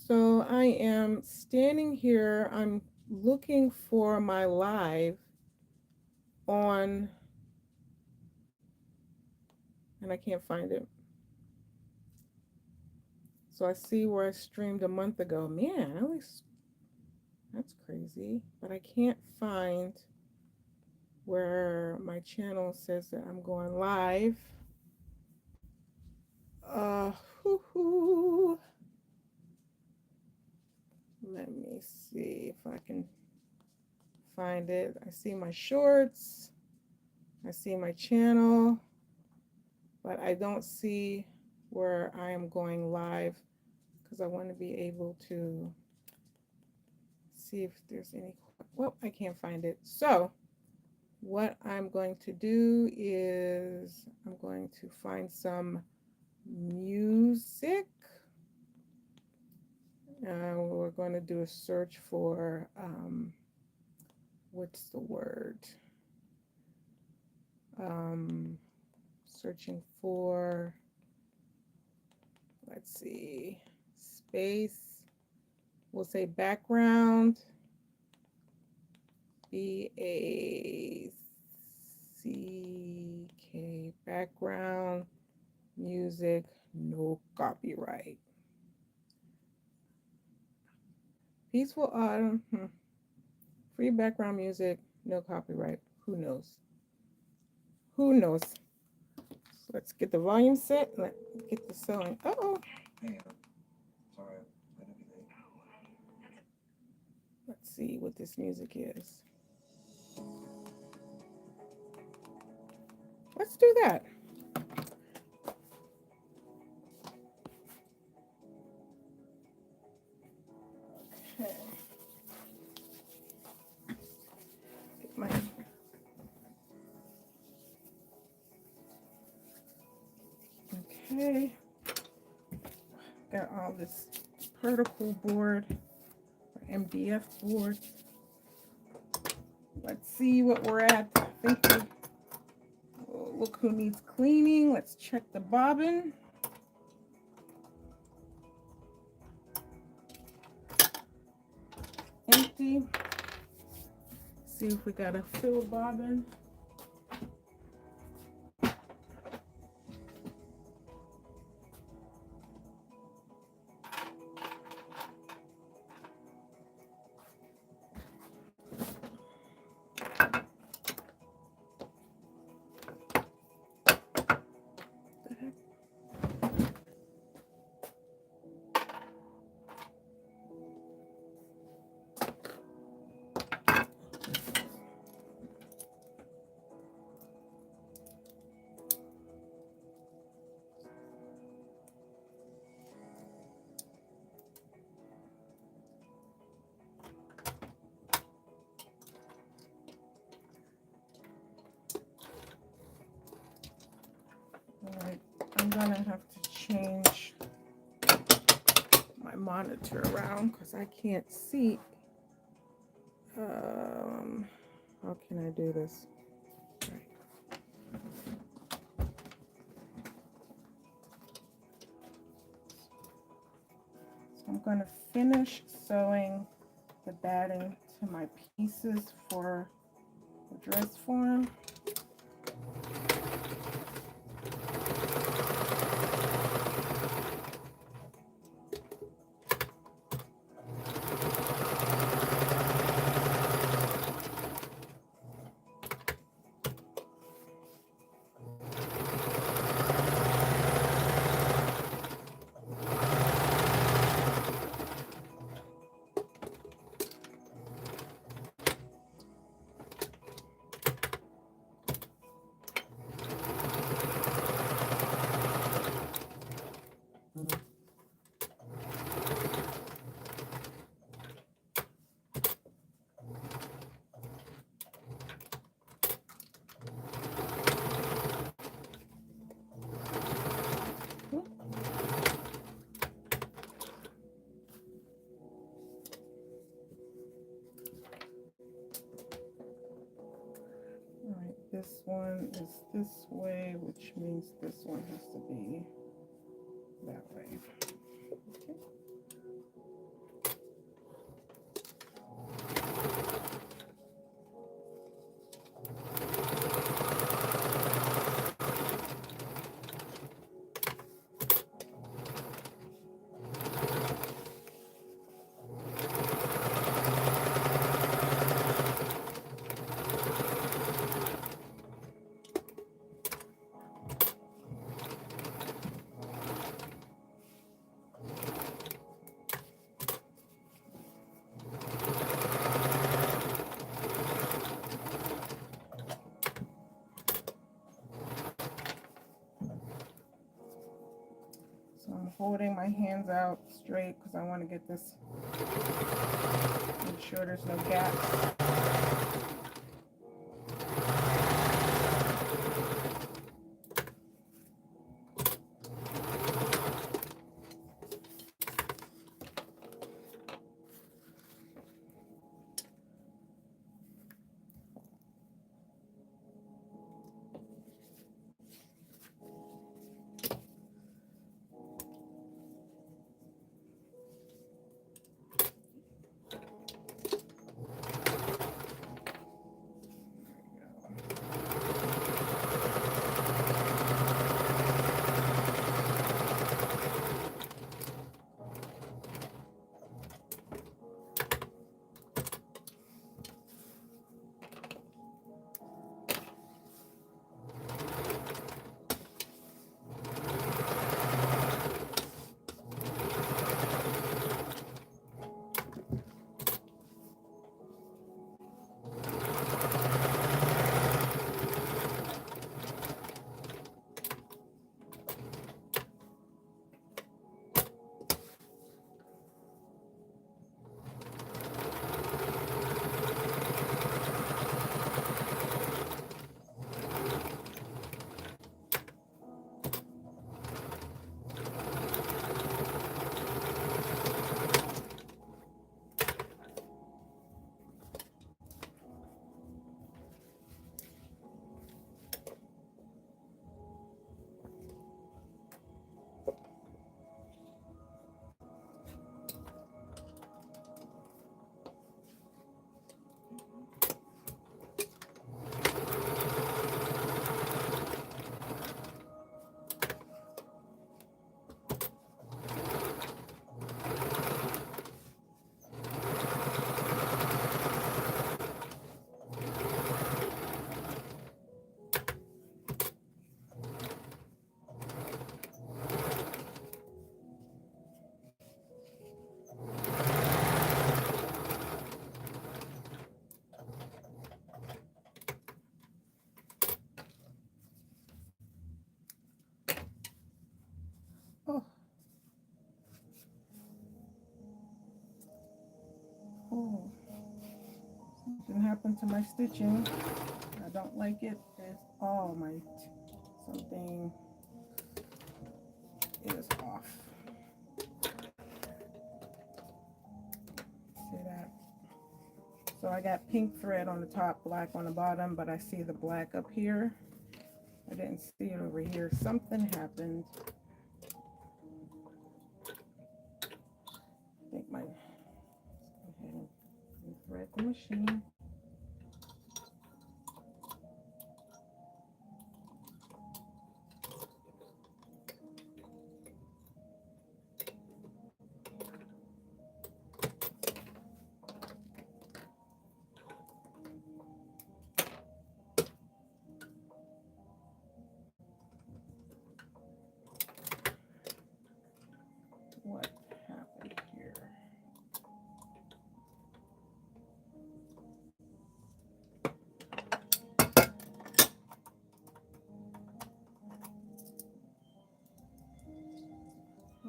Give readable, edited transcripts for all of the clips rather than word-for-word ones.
So I am standing here. I'm looking for my live on, and I can't find it. So I see where I streamed a month ago. Man, that's crazy. But I can't find where my channel says that I'm going live. Uh, hoo. Let me see if I can find it. I see my shorts. I see my channel, but I don't see where I am going live because I want to be able to see if there's any. Well, I can't find it. So what I'm going to do is I'm going to find some music. We're going to do a search for, what's the word? Searching for, let's see, space. We'll say background. BACK, background music, no copyright. Peaceful autumn, free background music, no copyright. Who knows? Who knows? So let's get the volume set. Let's get the sewing. Uh-oh. Hey, sorry, I'm gonna be late. Let's see what this music is. Let's do that. Okay. Get my okay. Got all this particle board, MDF board. Let's see what we're at. Thank you. Oh, look who needs cleaning. Let's check the bobbin. Empty. See if we got a fill bobbin. Alright, I'm gonna have to change my monitor around because I can't see. How can I do this? Right. So I'm gonna finish sewing the batting to my pieces for the dress form. Alright, this one is this way, which means this one has to be that way. Okay. So I'm holding my hands out straight because I want to get this, make sure there's no gaps. Oh. Oh. Something happened to my stitching. I don't like it. Oh, something is off. See that? So I got pink thread on the top, black on the bottom, but I see the black up here. I didn't see it over here. Something happened. I think let's go ahead and thread the machine. What happened here?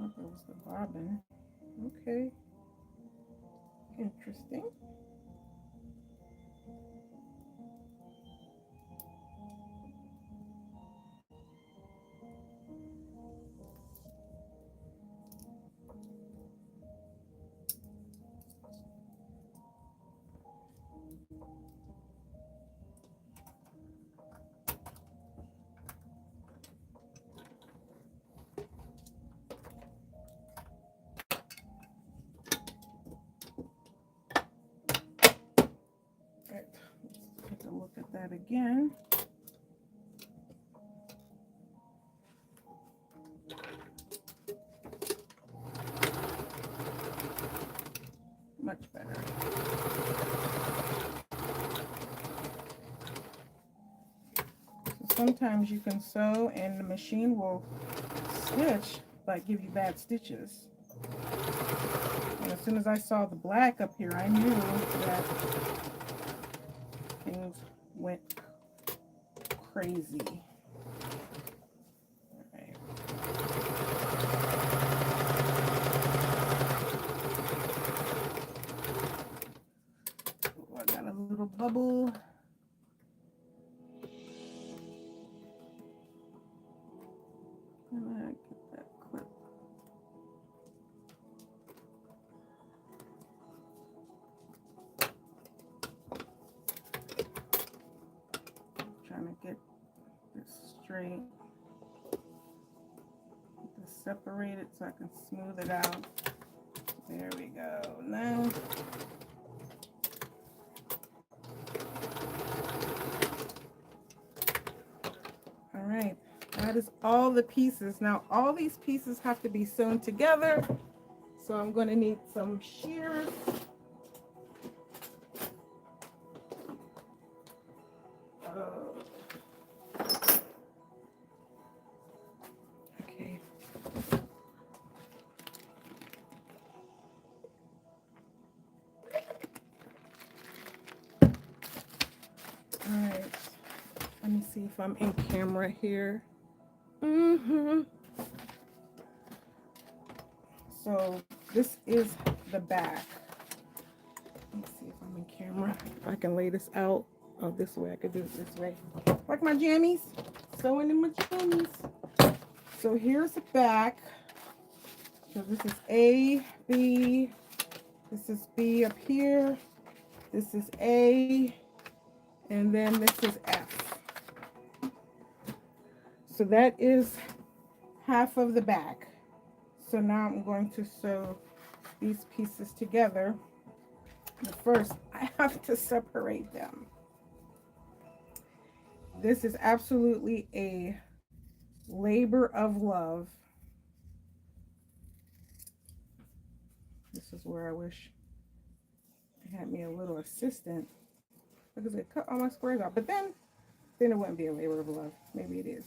Oh, that was the bobbin. Okay. Interesting. Right. Let's take a look at that again. Much better. So sometimes you can sew and the machine will stitch but give you bad stitches. And as soon as I saw the black up here, I knew that things went crazy. All right. bubble. And I get that clip. Trying to get this straight. Get this separated so I can smooth it out. There we go. Now, all right, that is all the pieces. Now, all these pieces have to be sewn together. So I'm going to need some shears. Okay. All right. Let me see if I'm in camera here. So this is the back. Let me see if I'm in camera. If I can lay this out. Oh, this way. I could do it this way. Like my jammies. Sewing in my jammies. So here's the back. So this is A, B. This is B up here. This is A. And then this is F. So that is half of the back. So now I'm going to sew these pieces together. But first, I have to separate them. This is absolutely a labor of love. This is where I wish I had me a little assistant, because it cut all my squares out. But then it wouldn't be a labor of love. Maybe it is.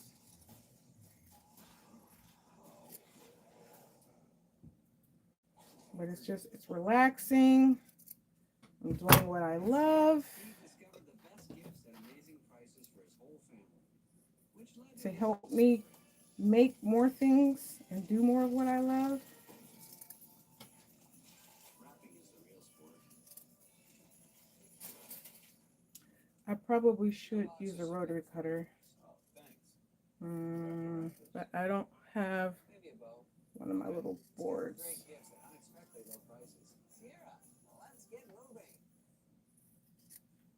But it's relaxing. I'm doing what I love to help me make more things and do more of what I love. I probably should use a rotary cutter, but I don't have one of my little boards.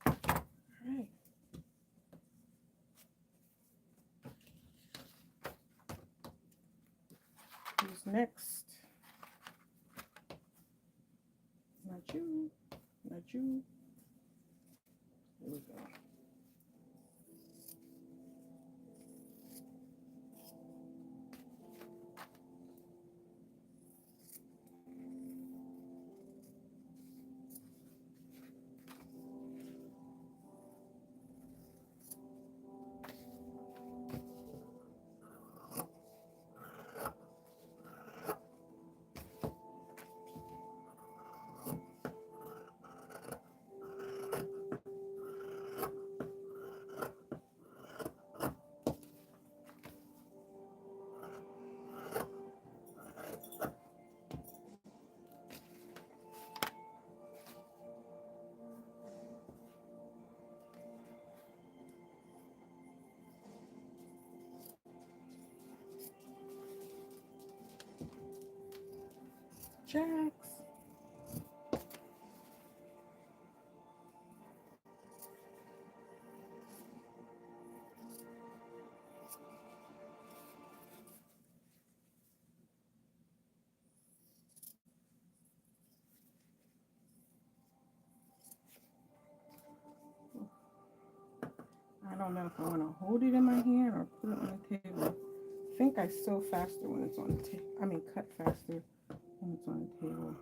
All right. Who's next? Not you. Not you. Here we go. Jax. I don't know if I want to hold it in my hand or put it on the table. I think I sew faster when it's on the table. I mean, cut faster when it's on the table.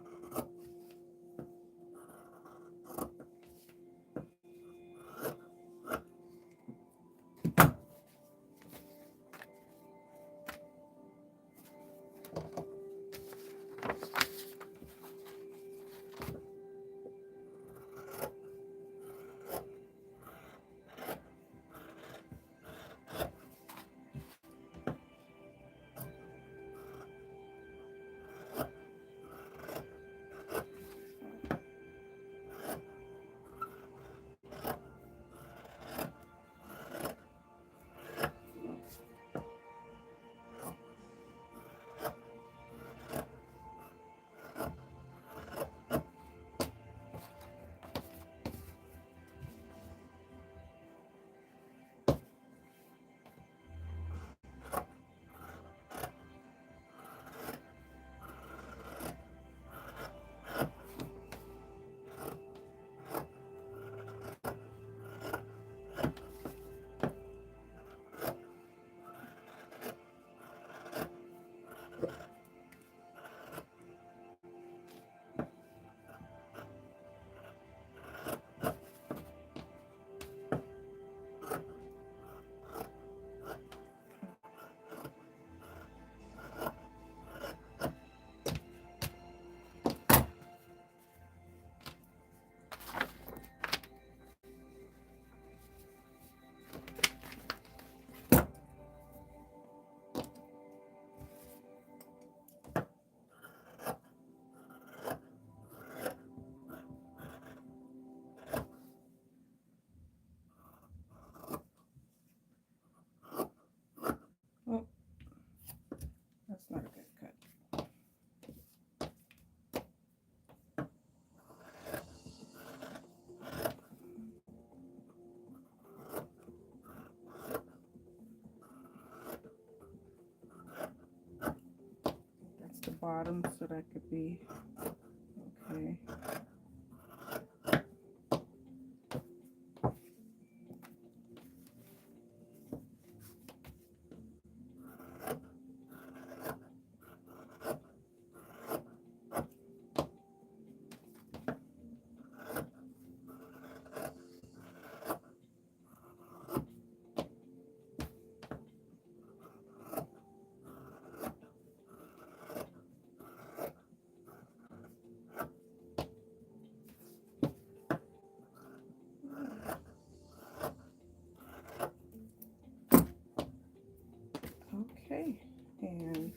bottom, so that could be okay. Okay, and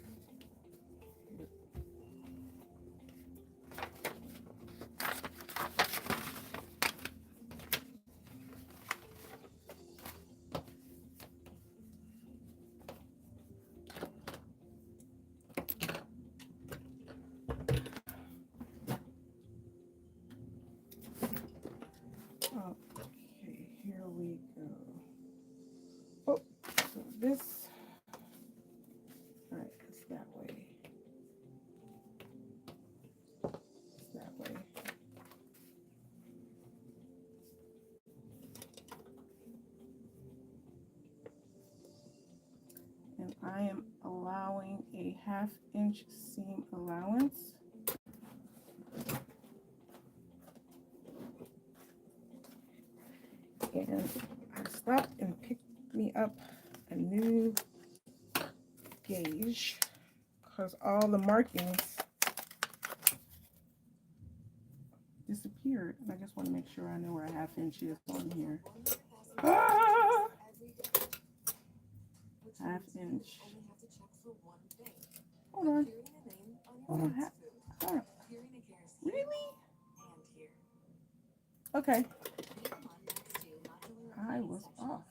okay, here we go. Oh, so this, all right, it's that way. It's that way. And I am allowing a 1/2 inch seam allowance. And I stopped and picked me up a new gauge because all the markings disappeared. And I just want to make sure I know where a 1/2 inch is on here. Ah! 1/2 inch. Hold on. Hold on. Hold on. Really? Okay. I was off.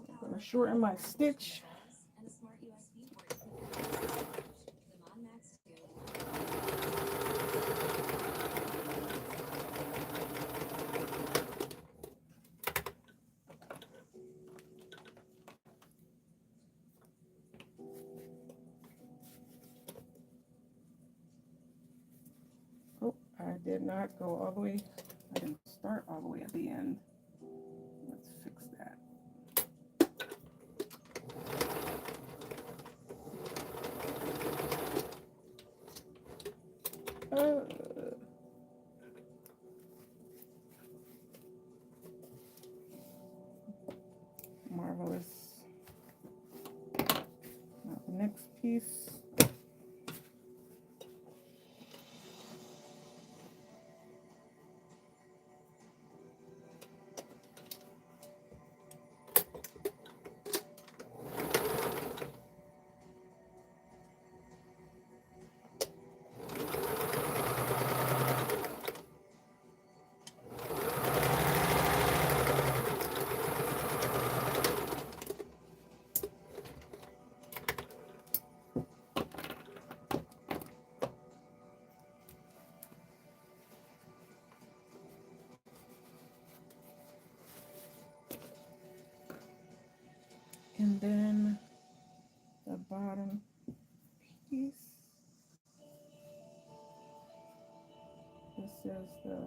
I'm going to shorten my stitch. Oh, I did not go all the way. I didn't start all the way at the end. Let's fix that. Marvelous. Now the next piece. And then the bottom piece. This is the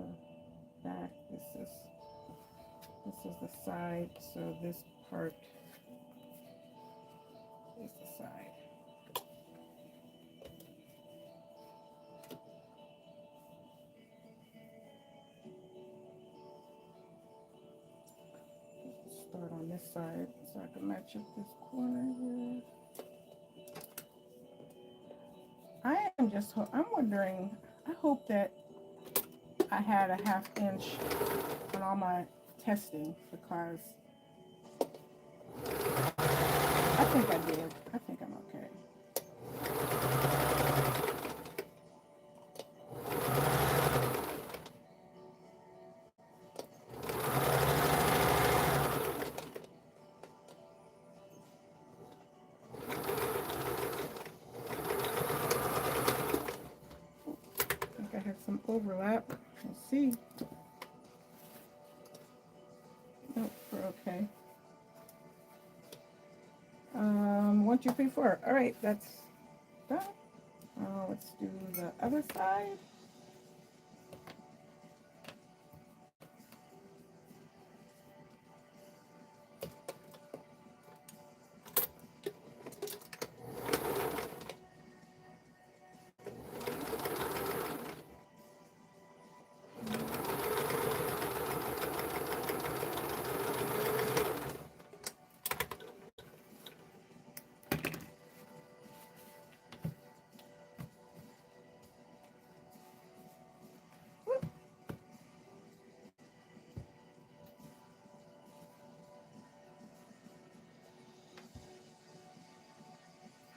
back. This is the side. So this part is the side. Start on this side so I can match up this corner here. I'm wondering, I hope that I had a 1/2 inch on all my testing because I think I did. I think I'm okay. I have some overlap. Let's see. Nope, we're okay. 1, 2, 3, 4. All right, that's done. Let's do the other side.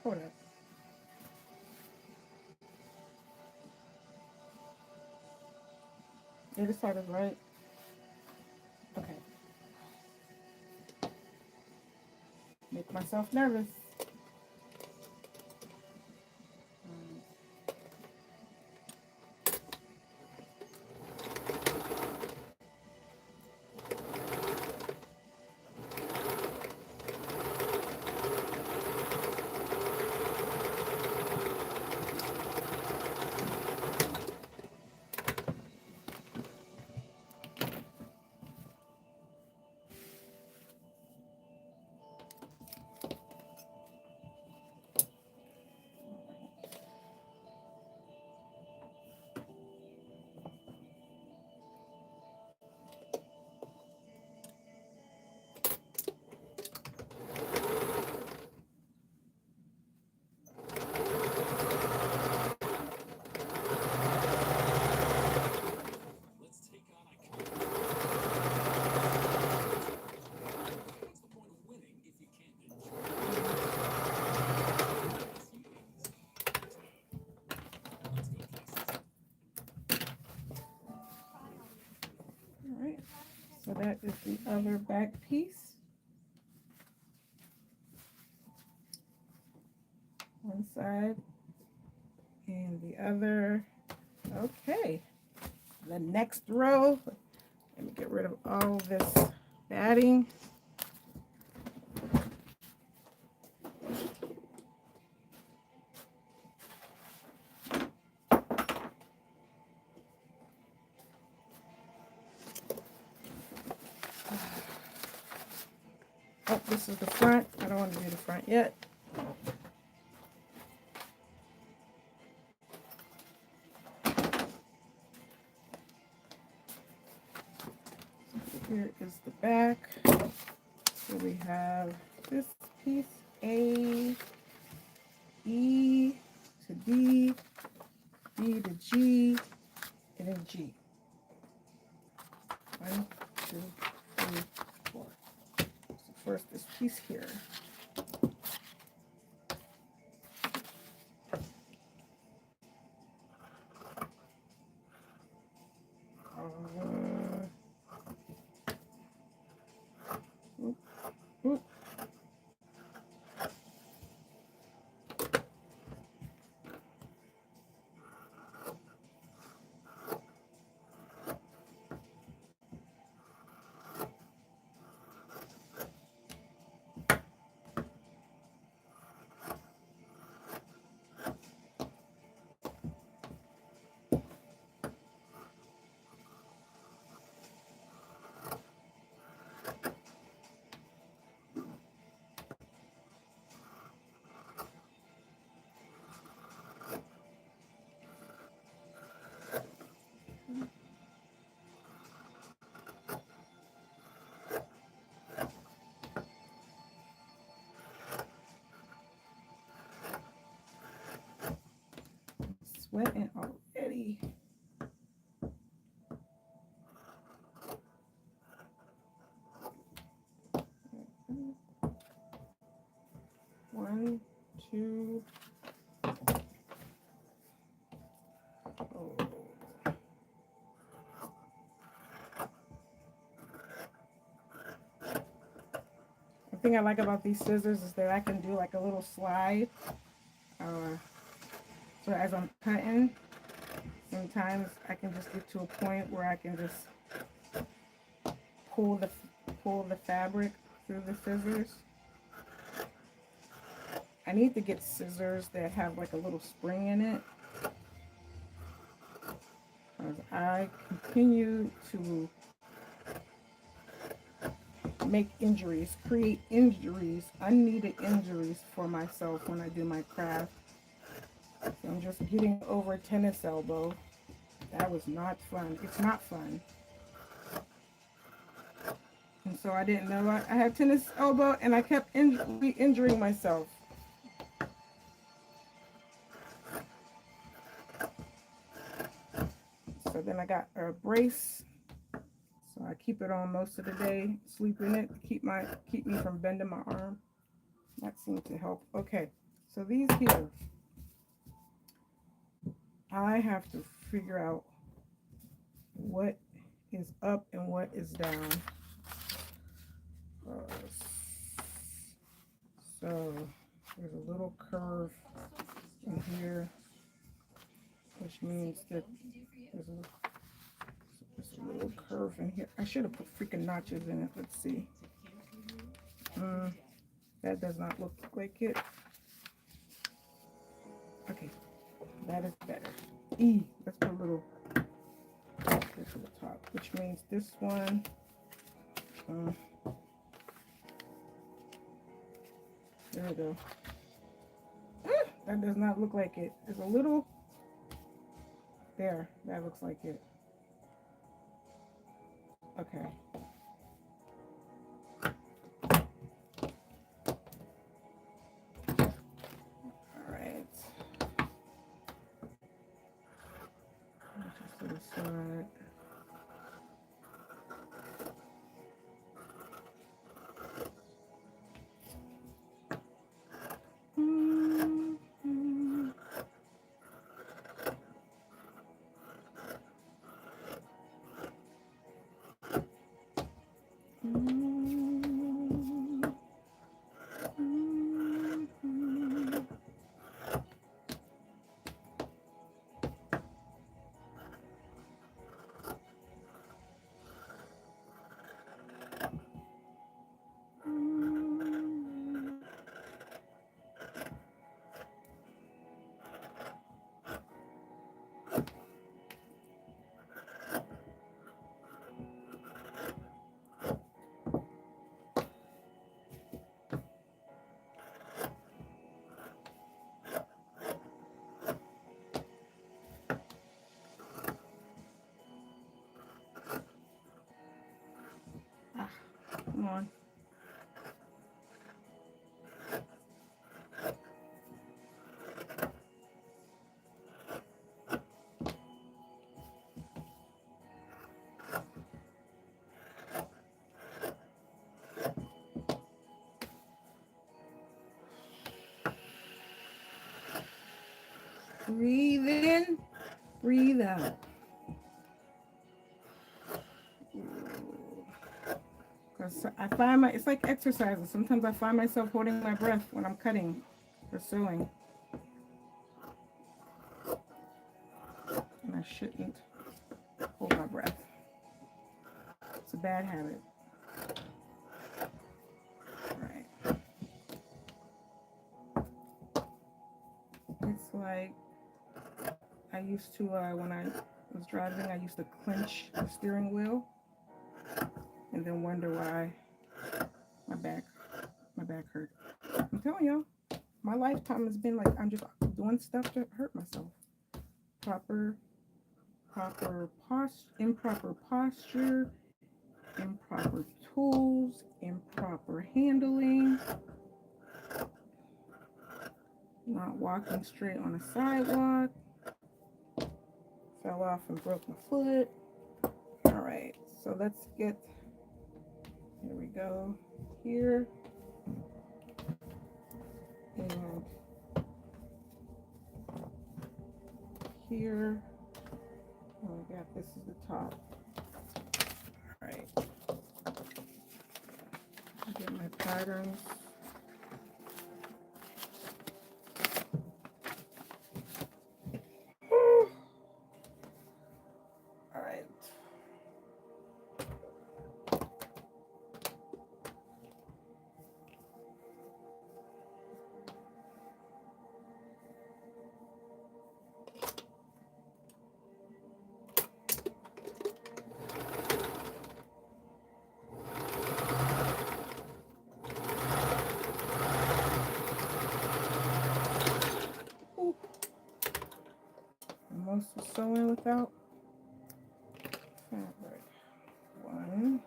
Hold up. Yeah, this side is right. Okay. Make myself nervous. All right. So that is the other back piece. One side and the other. Okay. The next row. Let me get rid of all this batting. Oh, this is the front. I don't want to do the front yet. Here is the back. So we have this piece, A, E to D, D to G, and then G. 1, 2, 3, 4. So first this piece here. Oop, oop. Sweating already. One, two. Oh. The thing I like about these scissors is that I can do like a little slide. So as I'm cutting, sometimes I can just get to a point where I can just pull the fabric through the scissors. I need to get scissors that have like a little spring in it. Because I continue to make injuries, create injuries, unneeded injuries for myself when I do my craft. So I'm just getting over tennis elbow. That was not fun. It's not fun. And so I didn't know I had tennis elbow, and I kept re-injuring myself. So then I got a brace. So I keep it on most of the day, sleep in it, keep me from bending my arm. That seemed to help. Okay, so these here, I have to figure out what is up and what is down. So there's a little curve in here, which means that there's a little curve in here. I should have put freaking notches in it. Let's see. That does not look like it. Okay, that is better. Let's put a little here to the top, which means this one. There we go. That does not look like it. There's a little there. That looks like it. Okay. All right. Just to the side. Come on. Breathe in, breathe out. Because I find it's like exercising. Sometimes I find myself holding my breath when I'm cutting or sewing. And I shouldn't hold my breath. It's a bad habit. All right. It's like I used to, when I was driving, I used to clench the steering wheel and then wonder why my back hurt. I'm telling y'all, my lifetime has been like I'm just doing stuff to hurt myself. Improper posture, improper tools, improper handling, not walking straight on a sidewalk, fell off and broke my foot. All right, so let's get, here we go, here, and here. Oh, we got, this is the top. All right, get my patterns. All right. sew in without fabric. 1.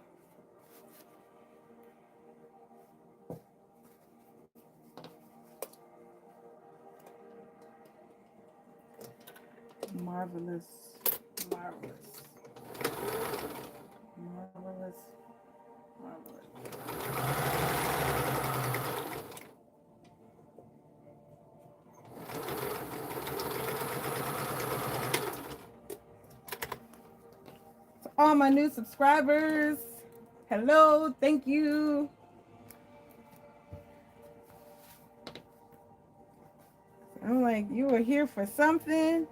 Marvelous, marvelous, marvelous, marvelous. To all my new subscribers, hello, thank you. I'm like, you were here for something.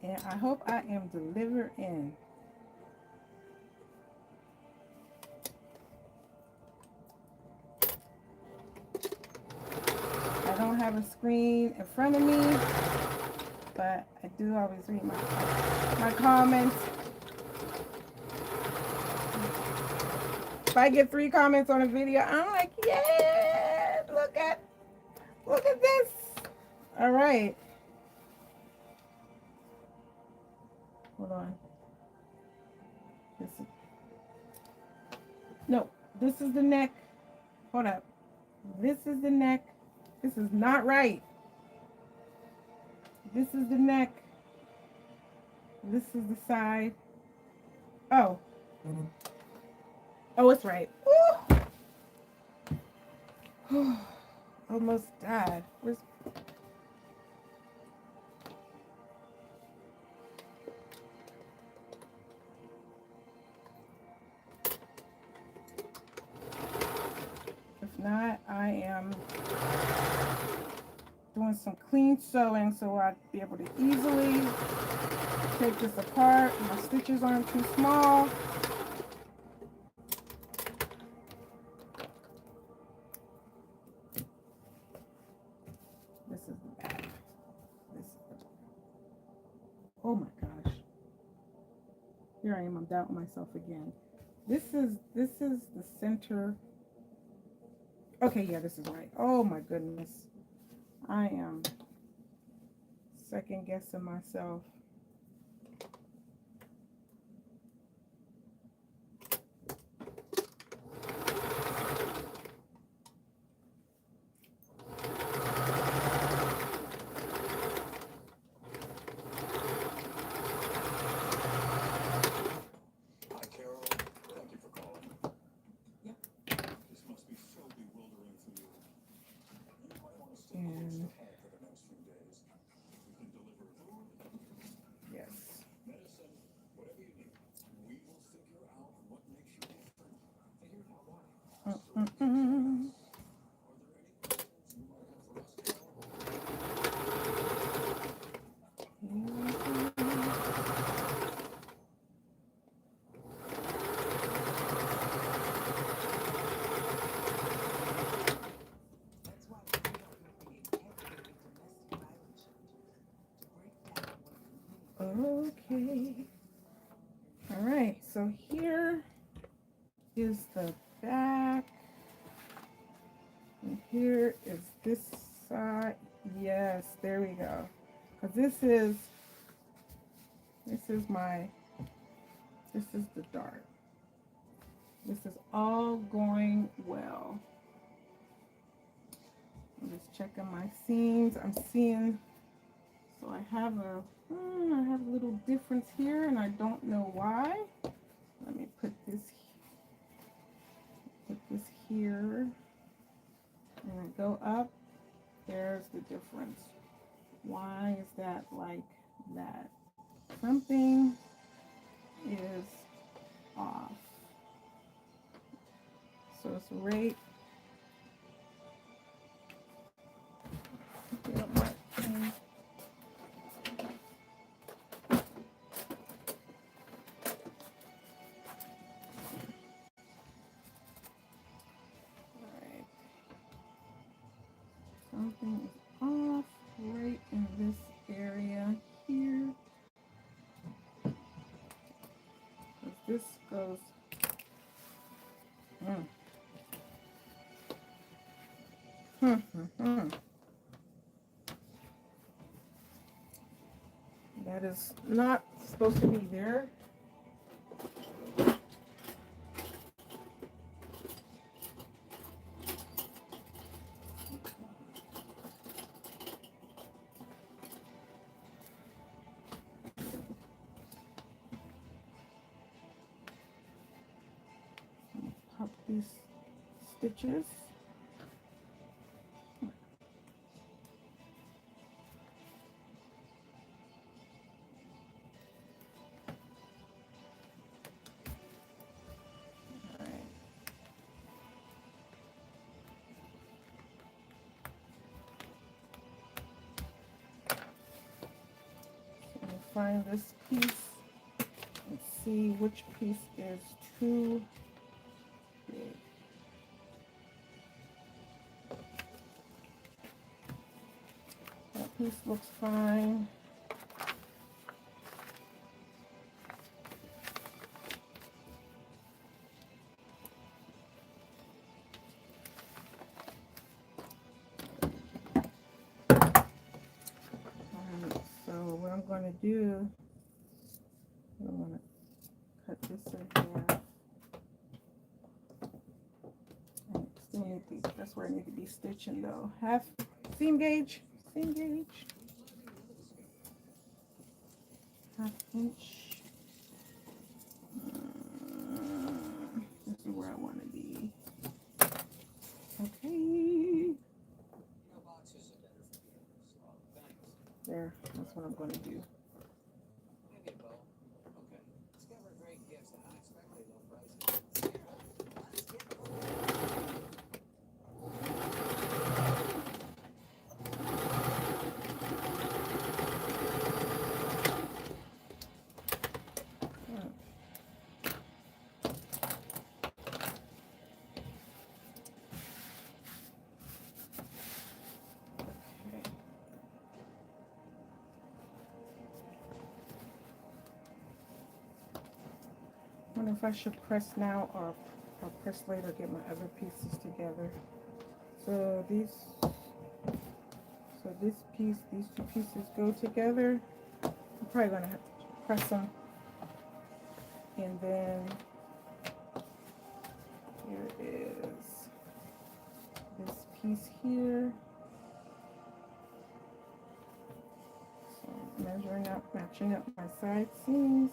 And I hope I am delivering. I don't have a screen in front of me, but I do always read my comments. If I get 3 comments on a video, I'm like, yeah, look at this. All right. Hold on. This is the neck. Hold up. This is the neck. This is not right. This is the neck. This is the side. Oh. Oh, it's right. Woo. Almost died. Where's... If not, I am doing some clean sewing so I'd be able to easily take this apart. My stitches aren't too small. This is the back. This is the... Oh my gosh. Here I am, I'm doubting myself again. This is the center. Okay, yeah, this is right. Oh my goodness. I am second guessing myself. Okay. All right, so here is the back. And here is this side. Yes, there we go. Because this is the dart. This is all going well. I'm just checking my seams. I'm seeing, so I have a little difference here and I don't know why. Let me put this here and I go up. There's the difference. Why is that like that? Something is off. So it's right. Something is off right in this area here. This goes. That is not supposed to be there. Pop these stitches. Find this piece and see which piece is too big. That piece looks fine. So what I'm going to do, I'm going to cut this in half. And still need to, that's where I need to be stitching though. Half seam gauge, half inch. This is where I want to be. Okay. There, that's what I'm going to do. I wonder if I should press now or press later, get my other pieces together. So this piece, these two pieces go together. I'm probably gonna have to press them. And then here is this piece here. So measuring up, matching up my side seams.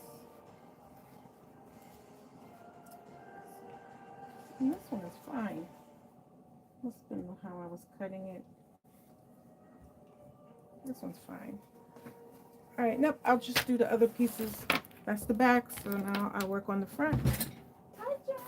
And this one is fine. Must have been how I was cutting it. This one's fine. All right, nope, I'll just do the other pieces. That's the back, so now I work on the front. Hi, Jax.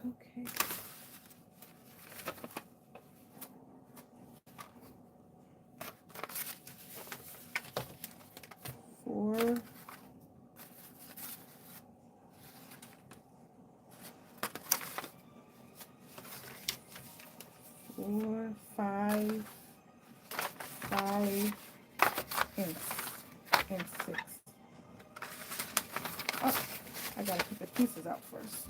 Okay. Four. 4, 5, 5, and 6. Oh, I gotta put the pieces out first.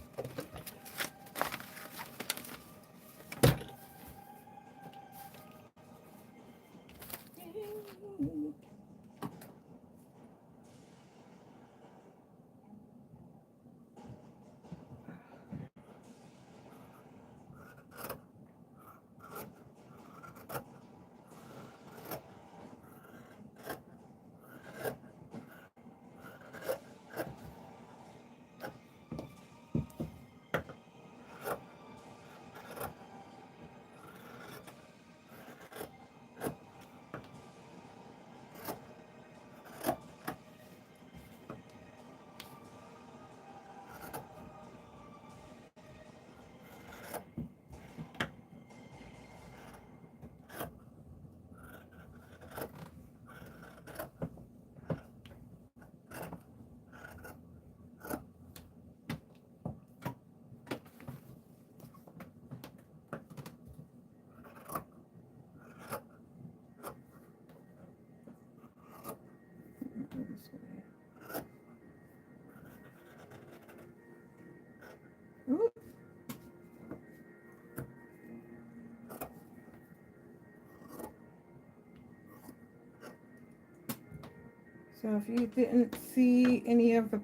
So if you didn't see any of the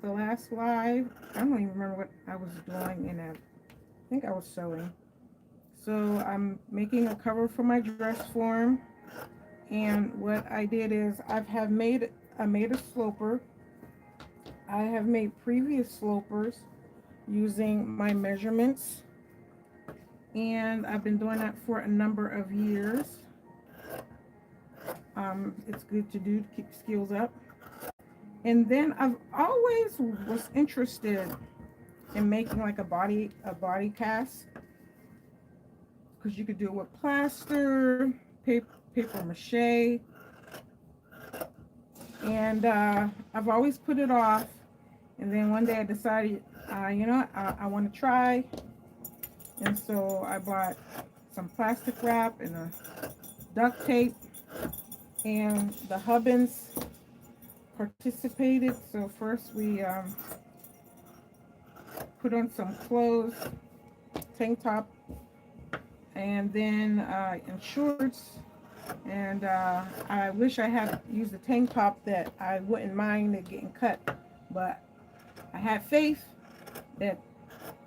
last live, I don't even remember what I was doing in that. I think I was sewing. So I'm making a cover for my dress form. And what I did is I made a sloper. I have made previous slopers using my measurements, and I've been doing that for a number of years. It's good to do to keep skills up. And then I've always was interested in making like a body cast, because you could do it with plaster, paper mache, and I've always put it off. And then one day I decided, I want to try, and so I bought some plastic wrap and a duct tape, and the Hubbins participated. So first we put on some clothes, tank top, and then in shorts. And I wish I had used a tank top that I wouldn't mind it getting cut, but I had faith that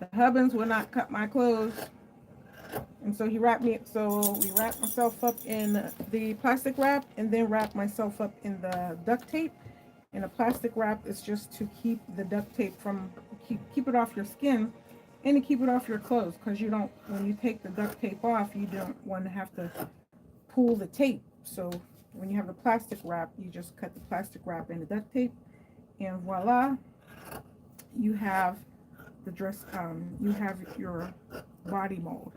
the Hubbins would not cut my clothes. And so we wrapped myself up in the plastic wrap, and then wrapped myself up in the duct tape. And the plastic wrap is just to keep the duct tape from keep it off your skin, and to keep it off your clothes, because you don't, when you take the duct tape off, you don't want to have to pull the tape. So when you have the plastic wrap, you just cut the plastic wrap and the duct tape, and voila, you have the dress. You have your body mold.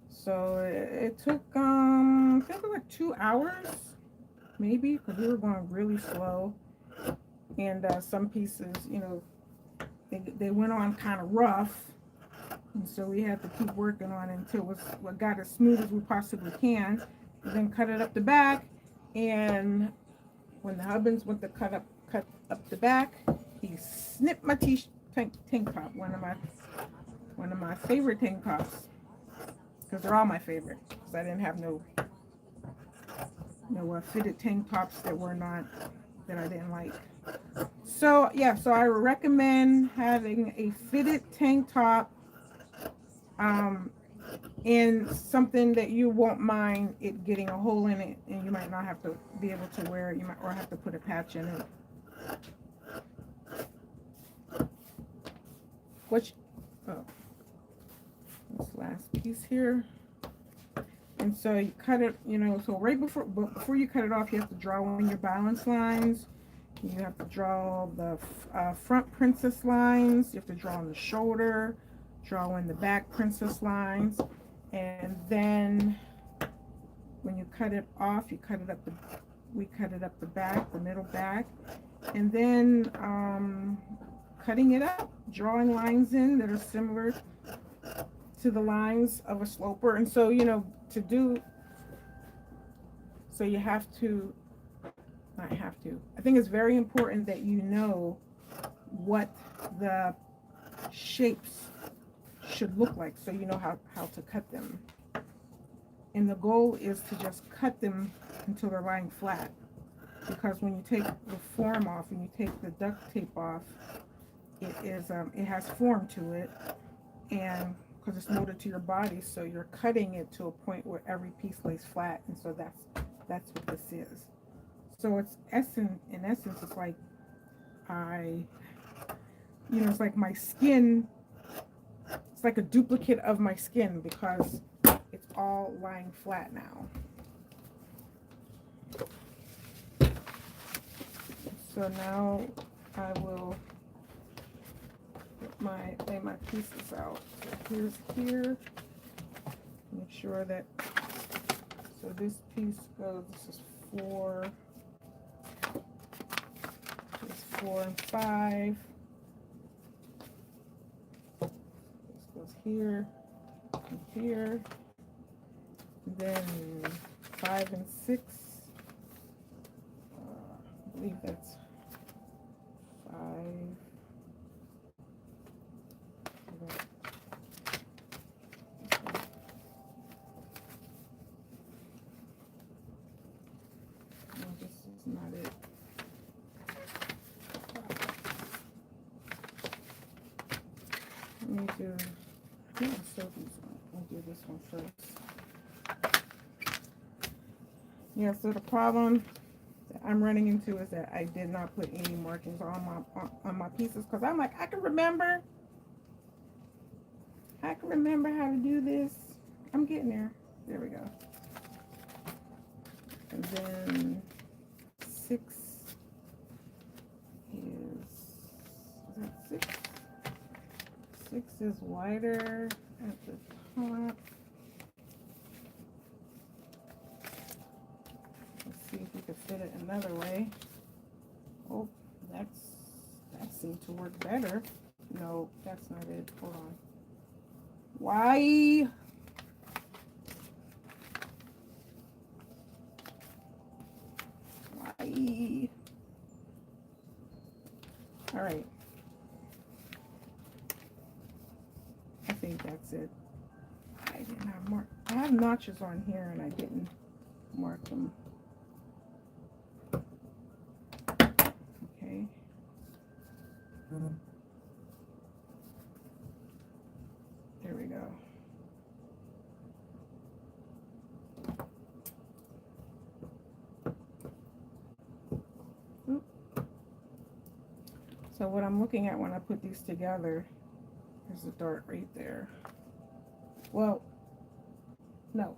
So it took I think it was like 2 hours, maybe, because we were going really slow, and some pieces, they went on kind of rough, and so we had to keep working on it until what got as smooth as we possibly can, and then cut it up the back. And when the Hubbins went to cut up the back, he snipped my tank top, one of my favorite tank tops, because they're all my favorite, because I didn't have no fitted tank tops that I didn't like. So yeah, so I recommend having a fitted tank top, and something that you won't mind it getting a hole in it, and you might not have to be able to wear it. You might, or have to put a patch in it. This last piece here. And so you cut it, so right before you cut it off, you have to draw in your balance lines. You have to draw the front princess lines. You have to draw on the shoulder, draw in the back princess lines. And then when you cut it off, we cut it up the back, the middle back. And then cutting it up, drawing lines in that are similar to the lines of a sloper. And so, I think it's very important that you know what the shapes should look like, so you know how to cut them. And the goal is to just cut them until they're lying flat, because when you take the form off, when you take the duct tape off, it has form to it, and because it's molded to your body, so you're cutting it to a point where every piece lays flat. And so that's what this is. So it's in essence, it's like it's like my skin. It's like a duplicate of my skin, because it's all lying flat now. So now I will lay my pieces out. So here's here. Make sure that, so this piece goes, this is 4 and 5. This goes here and here. And then 5 and 6. I believe that's 5. not it. Let me do, I think I sewed these one. I'll do this one first. Yeah, so the problem that I'm running into is that I did not put any markings on my pieces, because I'm like, I can remember how to do this. I'm getting there. There we go. And then 6 that 6? 6 is wider at the top. Let's see if we can fit it another way. Oh, that seemed to work better. No, that's not it. Hold on. Why? All right. I think that's it. I did not mark. I have notches on here and I didn't mark them. Okay. There we go. Oop. So what I'm looking at when I put these together, there's a dart right there. Well, no.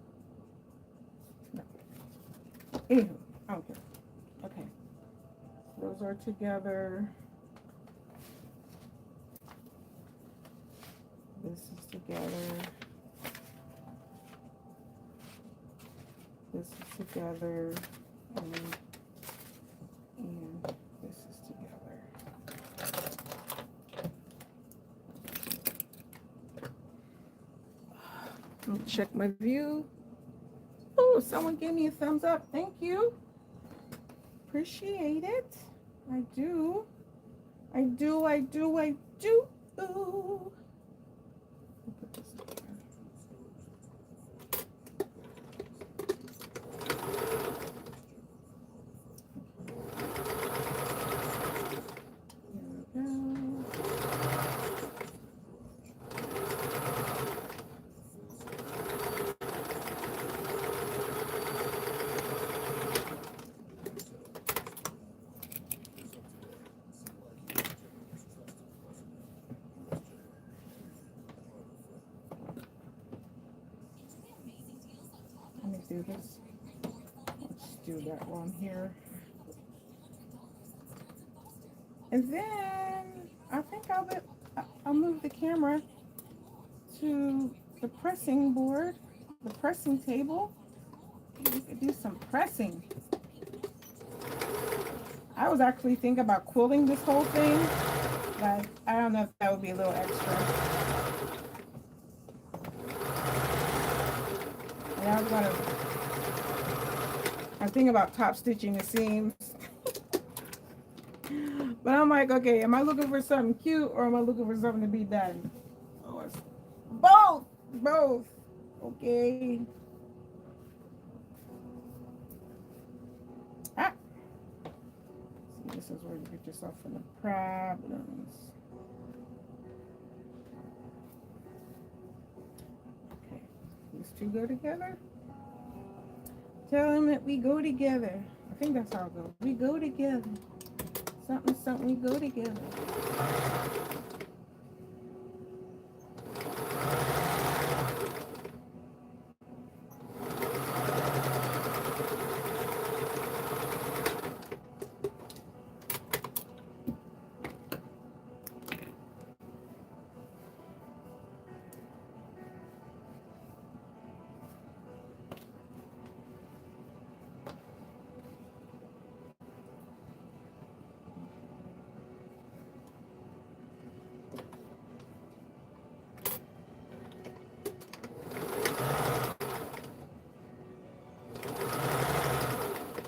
Anywho, I don't care. Okay. Those are together. This is together. This is together. And this is together. Let me check my view. Oh, someone gave me a thumbs up. Thank you. Appreciate it. I do. I do. Put this together. There we go. Let me do this. Let's do that one here. And then I think I'll move the camera to the pressing board, the pressing table. We could do some pressing. I was actually thinking about quilting this whole thing, but I don't know if that would be a little extra. And I'm thinking about top stitching the seams. But I'm like, okay, am I looking for something cute or am I looking for something to be done? Oh, it's both. Okay. Ah. See, this is where you get yourself in the problems. Okay, these two go together. Tell them that we go together. I think that's how it goes. We go together. Something, we go together.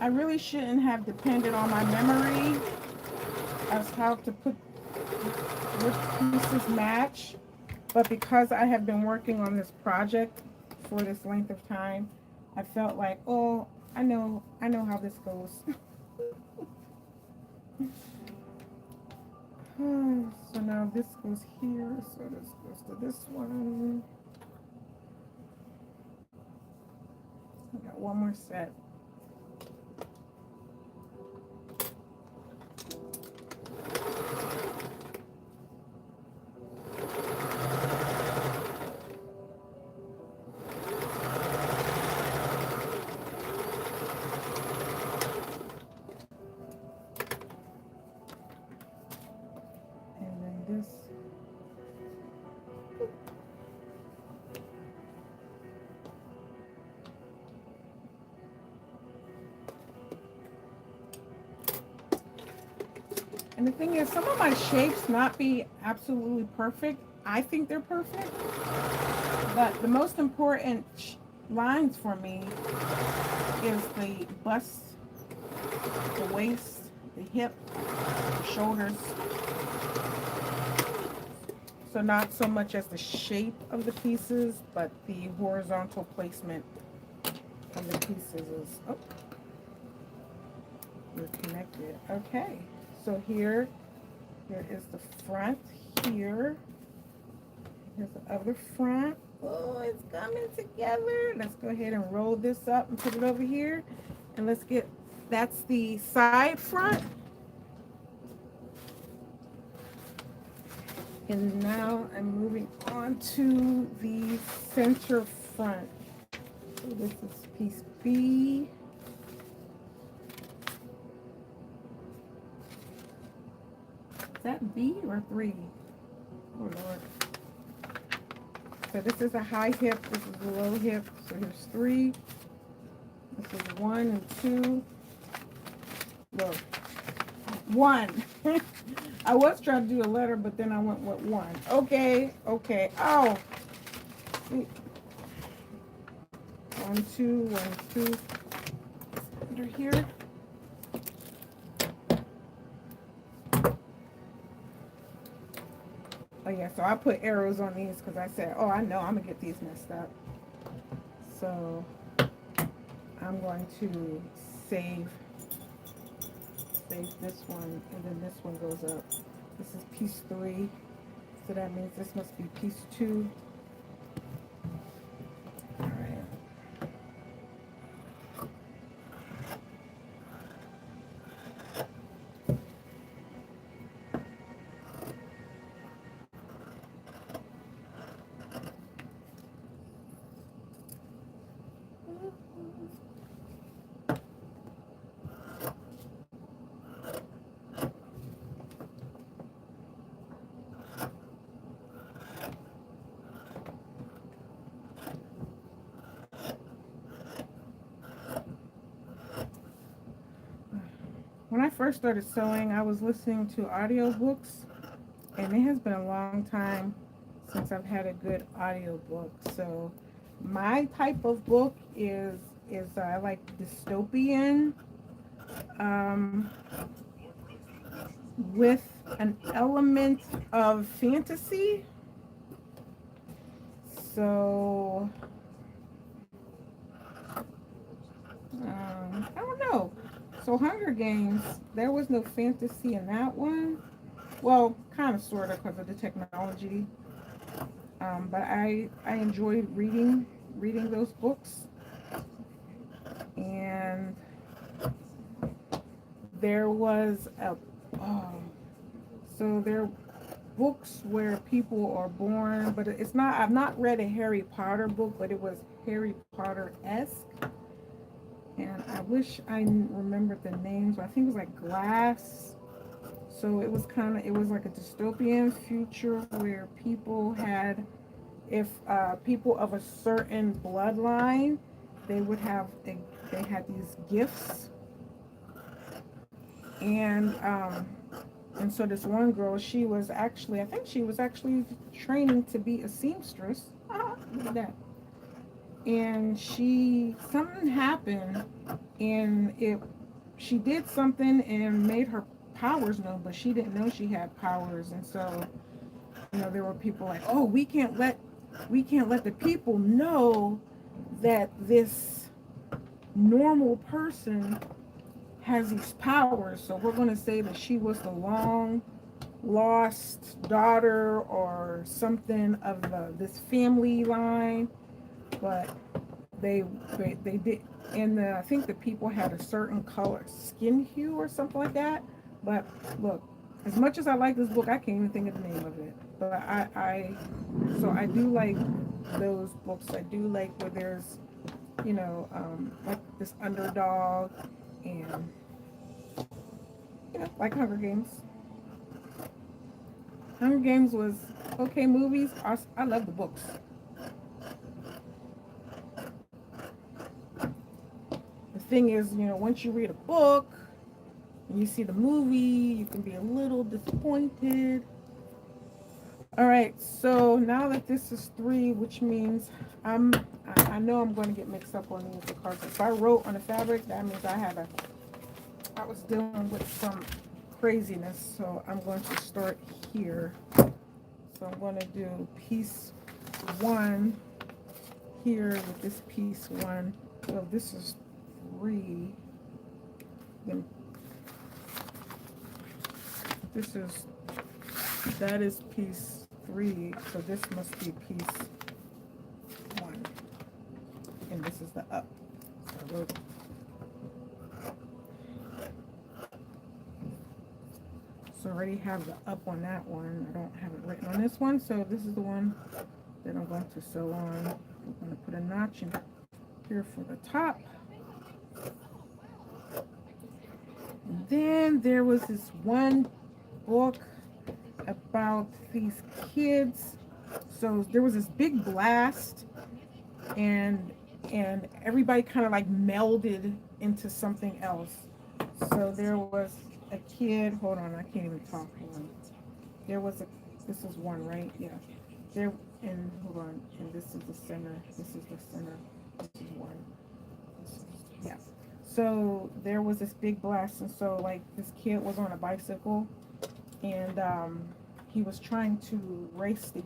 I really shouldn't have depended on my memory as how to put which pieces match, but because I have been working on this project for this length of time, I felt like, oh, I know how this goes. So now this goes here, so this goes to this one. I got one more set. And then this. And the thing is, some of my shapes not be absolutely perfect. I think they're perfect. But the most important lines for me is the bust, the waist, the hip, the shoulders. So not so much as the shape of the pieces, but the horizontal placement of the pieces is, oh, we're connected. Okay, so here is the front here. Here's the other front. Oh, it's coming together. Let's go ahead and roll this up and put it over here. And let's get, that's the side front. And now I'm moving on to the center front. So this is piece B. Is that B or 3? Oh Lord. So this is a high hip, this is a low hip. So here's 3. This is 1 and 2. Look, 1. I was trying to do a letter, but then I went with 1. Okay, okay. Oh. 1, 2, 1, 2. Under here. Oh yeah, so I put arrows on these because I said, oh, I know I'm gonna get these messed up. So I'm going to save this one, and then this one goes up. This is piece 3, so that means this must be piece 2. All right. When I first started sewing, I was listening to audiobooks, and it has been a long time since I've had a good audiobook. So my type of book is I like dystopian, with an element of fantasy. So I don't know. So Hunger Games, there was no fantasy in that one. Well, kind of, sort of, because of the technology. But I enjoyed reading those books. And there was so there are books where people are born, but it's not, I've not read a Harry Potter book, but it was Harry Potter-esque. And I wish I remembered the names, but I think it was like Glass. So it was like a dystopian future where people had, if people of a certain bloodline, they had these gifts. And so this one girl, she was actually, I think she was actually training to be a seamstress. Look at that. And something happened, and she did something and made her powers known, but she didn't know she had powers. And so, there were people like, oh, we can't let the people know that this normal person has these powers. So we're going to say that she was the long lost daughter or something of this family line, but they did, and I think the people had a certain color skin hue or something like that. But look, as much as I like this book, I can't even think of the name of it. But so I do like those books. I do like where there's, like this underdog, and like Hunger Games. Hunger Games was okay. Movies, I love the books. The thing is, once you read a book and you see the movie, you can be a little disappointed. All right, so now that this is 3, which means I know I'm going to get mixed up on these cards. If I wrote on the fabric, that means I was dealing with some craziness. So I'm going to start here. So I'm going to do piece 1 here with this piece 1. So this is 3. Then that is piece 3. So this must be piece 1. And this is the up. So I already have the up on that one. I don't have it written on this one. So this is the one that I'm going to sew on. I'm going to put a notch in here for the top. And then there was this one book about these kids. So there was this big blast, and everybody kind of like melded into something else. So there was a kid, hold on, I can't even talk. This is one, right? Yeah. Hold on, and this is the center. This is the center. This is one. Yeah. So there was this big blast, and so like this kid was on a bicycle, and he was trying to race to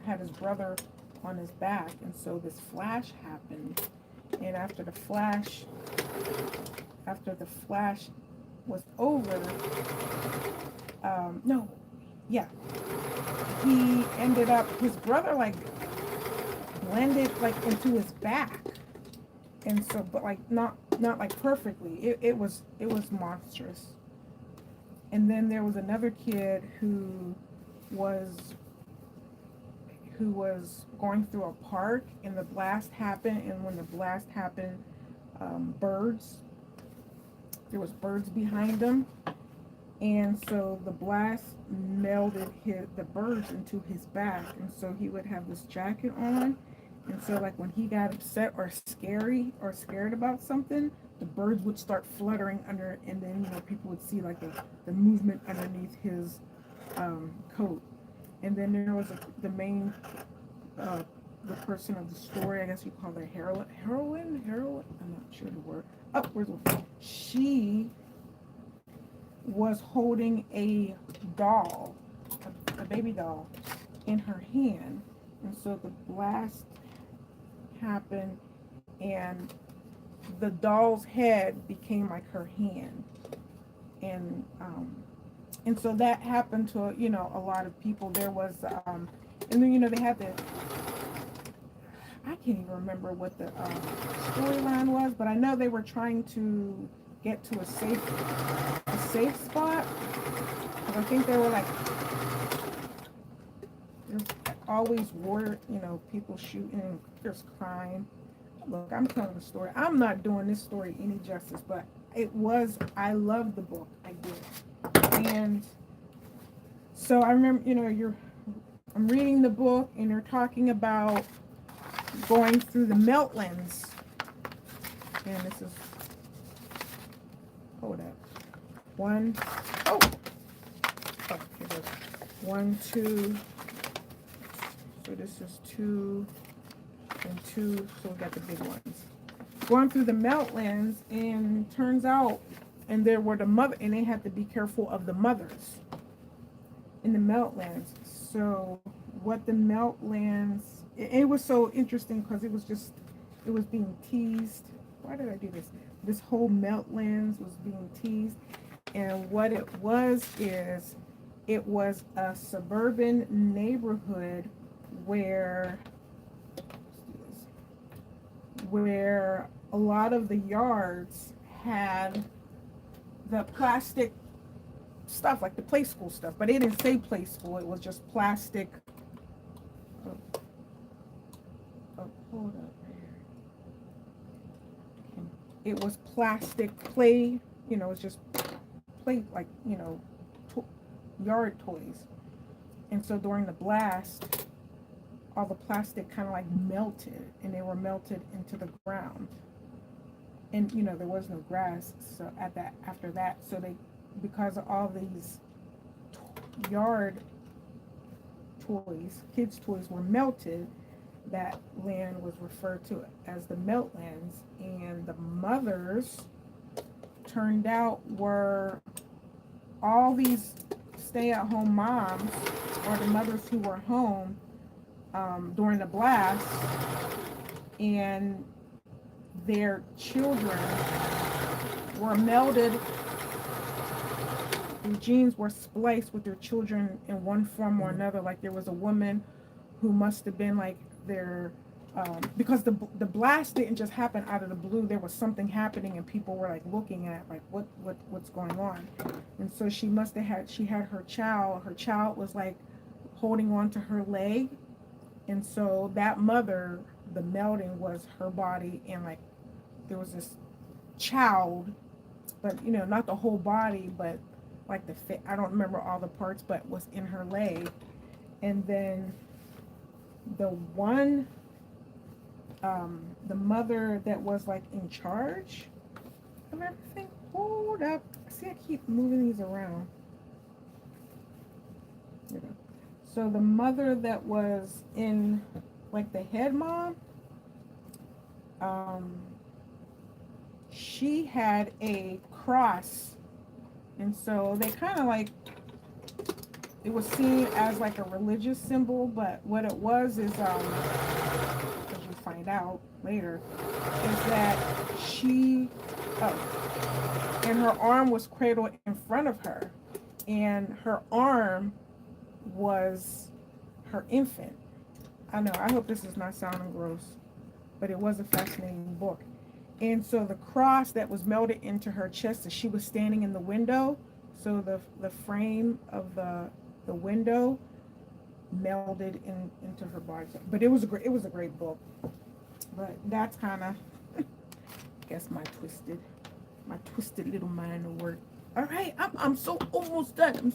had his brother on his back, and so this flash happened, and after the flash was over, he ended up, his brother like blended like into his back, and so, but like not like perfectly. It was monstrous. And then there was another kid who was going through a park, and the blast happened, and when the blast happened, there was birds behind him, and so the blast melded the birds into his back, and so he would have this jacket on, and so like when he got upset or scared about something, the birds would start fluttering under, and then people would see like the movement underneath his coat. And then there was the main the person of the story, I guess you call her heroine. I'm not sure the word. Oh, where's the word? She was holding a doll, a baby doll, in her hand, and so the blast happened, and the doll's head became like her hand, and so that happened to a lot of people. There was and then they had I can't even remember what the storyline was, but I know they were trying to get to a safe spot. I think they were like, there's always war, people shooting, there's crime. Look, I'm telling a story. I'm not doing this story any justice, but I loved the book. I did. And so I remember, I'm reading the book, and you're talking about going through the Meltlands. And this is, hold up. Here it is. 1, 2. So this is 2 and 2. So we got the big ones. Going through the Meltlands, and turns out, and there were and they had to be careful of the mothers in the Meltlands. So what the Meltlands, it was so interesting because it was being teased. Why did I do this? this whole melt lands was being teased. And what it was is it was a suburban neighborhood where a lot of the yards had the plastic stuff, like the play school stuff, but it didn't say play school, it was just plastic. Hold up. It was plastic play, it's just play, like, yard toys. And so during the blast, all the plastic kind of like melted, and they were melted into the ground. And there was no grass, so after that, so they, because of all these yard toys, kids' toys were melted, that land was referred to as the melt lands. And the mothers turned out were all these stay-at-home moms, or the mothers who were home during the blast, and their children were melted. The genes were spliced with their children in one form or another. Like, there was a woman who must have been like their because the blast didn't just happen out of the blue. There was something happening, and people were like looking at, like, what's going on. And so she had her child was like holding on to her leg. And so that mother, the melting was her body, and like there was this child, but not the whole body, but like I don't remember all the parts, but was in her leg. And then the one, the mother that was like in charge of everything. Hold up. See, I keep moving these around. There we go. So the mother that was in, like, the head mom, she had a cross, and so they kind of like, it was seen as like a religious symbol, but what it was is, as you find out later, is that and her arm was cradled in front of her, and her arm was her infant. I know, I hope this is not sounding gross, but it was a fascinating book. And so the cross that was melted into her chest as she was standing in the window, so the frame of the window melded into her body. But it was a great book. But that's kind of, I guess, my twisted little mind of work. All right, I'm so almost done.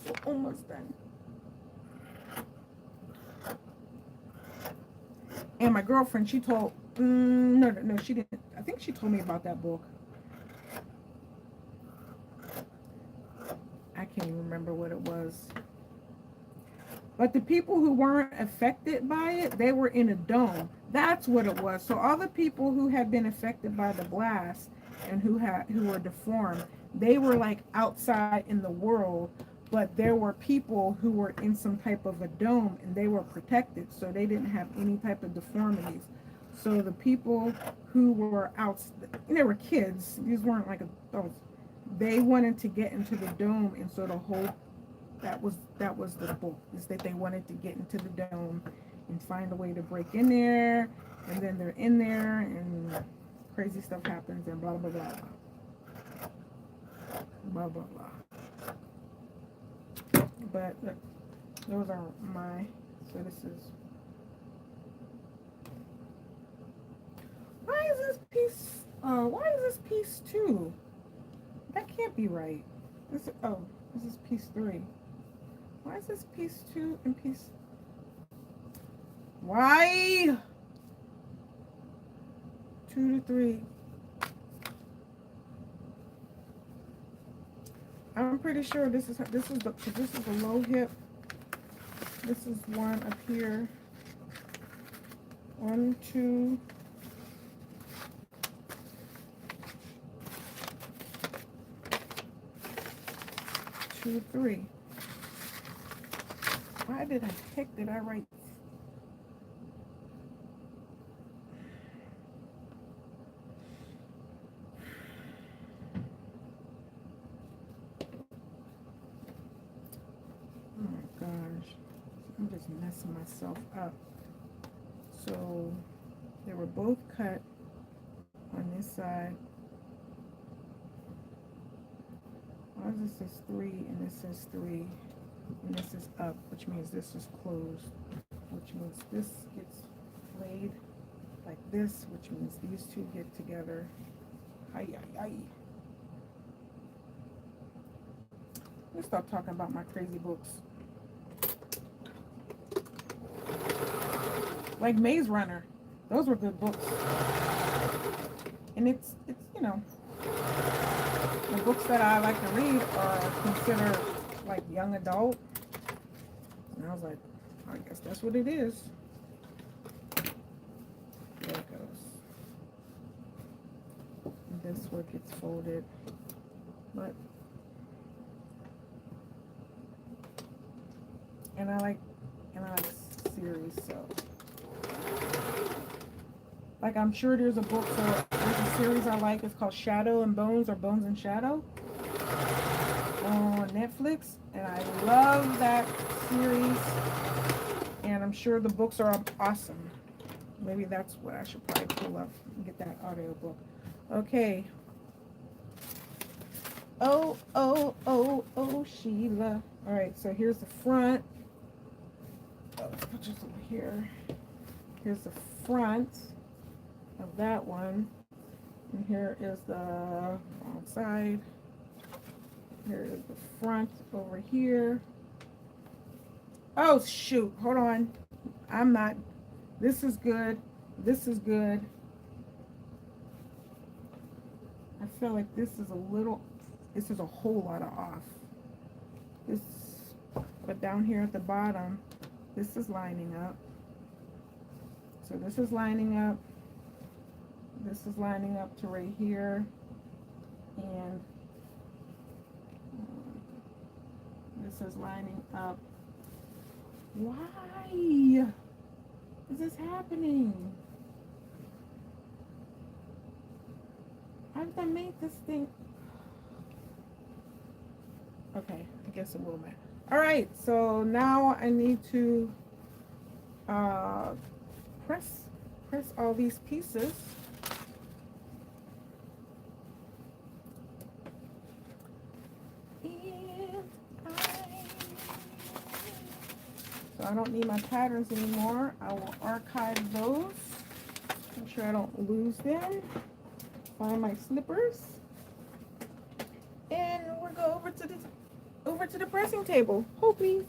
And my girlfriend, she told, no, she didn't. I think she told me about that book. I can't even remember what it was. But the people who weren't affected by it, they were in a dome. That's what it was. So all the people who had been affected by the blast and who were deformed, they were like outside in the world, but there were people who were in some type of a dome, and they were protected, so they didn't have any type of deformities. So the people who were out, they were kids, these weren't like adults, they wanted to get into the dome. And so that was the book, is that they wanted to get into the dome and find a way to break in there, and then they're in there and crazy stuff happens, and blah blah blah blah blah blah. But look, those are so this is, why is this piece 2? That can't be right. This is piece 3. Why is this piece 2 and piece? Why? 2 to 3. I'm pretty sure this is the low hip. This is one up here. 1, 2. 2, 3. Why did I write? I'm just messing myself up. So they were both cut on this side. Why does this says 3 and this says 3 and this is up, which means this is closed, which means this gets laid like this, which means these two get together. Ay, ay, ay. Let's stop talking about my crazy books. Like Maze Runner. Those were good books. And it's you know, the books that I like to read are considered like young adult. And I was like, I guess that's what it is. There it goes. And this one gets folded. But and I like series, so like I'm sure there's a book, so there's a series I like, it's called Shadow and Bones, or Bones and Shadow, on Netflix, and I love that series, and I'm sure the books are awesome. Maybe that's what I should probably pull up and get that audio book. Okay. Oh, Sheila. All right, so here's the front. Oh, let's put this over here. Here's the front of that one. And here is the wrong side. Here is the front over here. Oh, shoot. Hold on. I'm not. This is good. This is good. I feel like this is a whole lot of off. But down here at the bottom, this is lining up. So this is lining up. This is lining up to right here. And this is lining up. Why is this happening? How did I make this thing? Okay, I guess it will matter. All right, so now I need to press all these pieces. So I don't need my patterns anymore. I will archive those. Make sure I don't lose them. Find my slippers. And we'll go over to the pressing table. Hold please.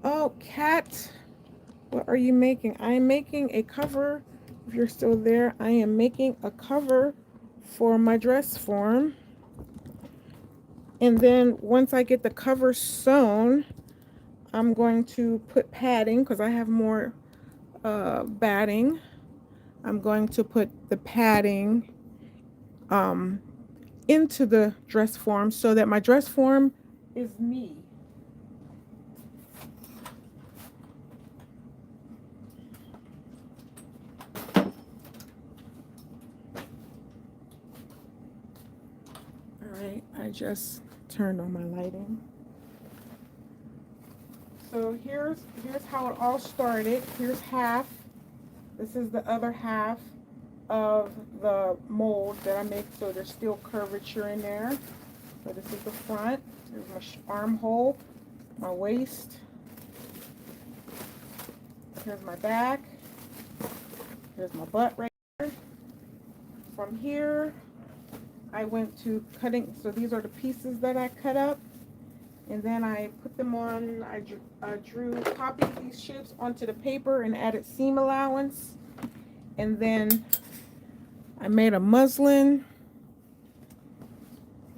Oh, Kat, what are you making? I am making a cover. If you're still there, I am making a cover for my dress form. And then once I get the cover sewn, I'm going to put padding because I have more batting. I'm going to put the padding into the dress form so that my dress form is me. All right, I just turned on my lighting. So here's how it all started. Here's half. This is the other half of the mold that I make, so there's still curvature in there. So this is the front. Here's my armhole, my waist. Here's my back. Here's my butt right here. From here, I went to cutting. So these are the pieces that I cut up. And then I put them on, I copied these shapes onto the paper and added seam allowance. And then I made a muslin,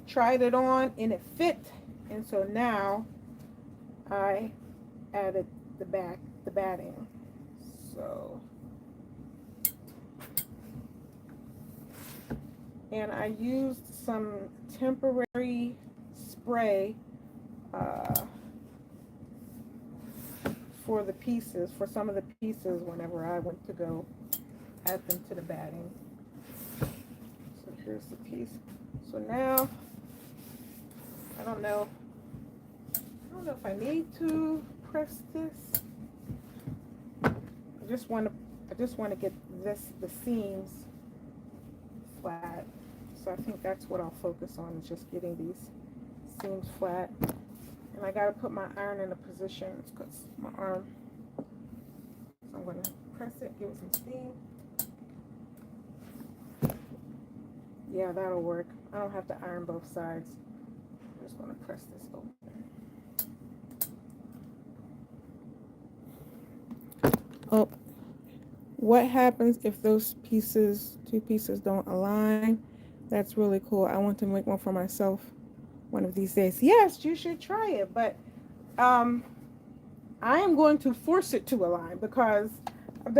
tried it on, and it fit. And so now I added the batting. So, and I used some temporary spray for the pieces, for some of the pieces whenever I went to go add them to the batting. Here's the piece. So now, I don't know if I need to press this. I just want to get the seams flat. So I think that's what I'll focus on, is just getting these seams flat. And I gotta put my iron in a position because my arm. So I'm gonna press it, give it some steam. Yeah, that'll work. I don't have to iron both sides. I'm just gonna press this open. Oh, what happens if those two pieces don't align? That's really cool. I want to make one for myself one of these days. Yes, you should try it, but I am going to force it to align because I've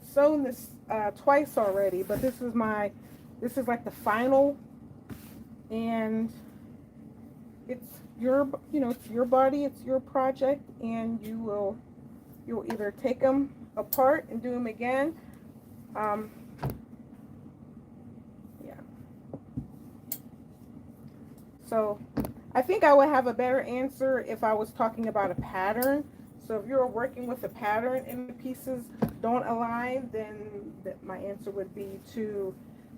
sewn this twice already, but this is like the final, and it's it's your body, it's your project, and you'll either take them apart and do them again. Yeah. So I think I would have a better answer if I was talking about a pattern. So if you're working with a pattern and the pieces don't align, then my answer would be to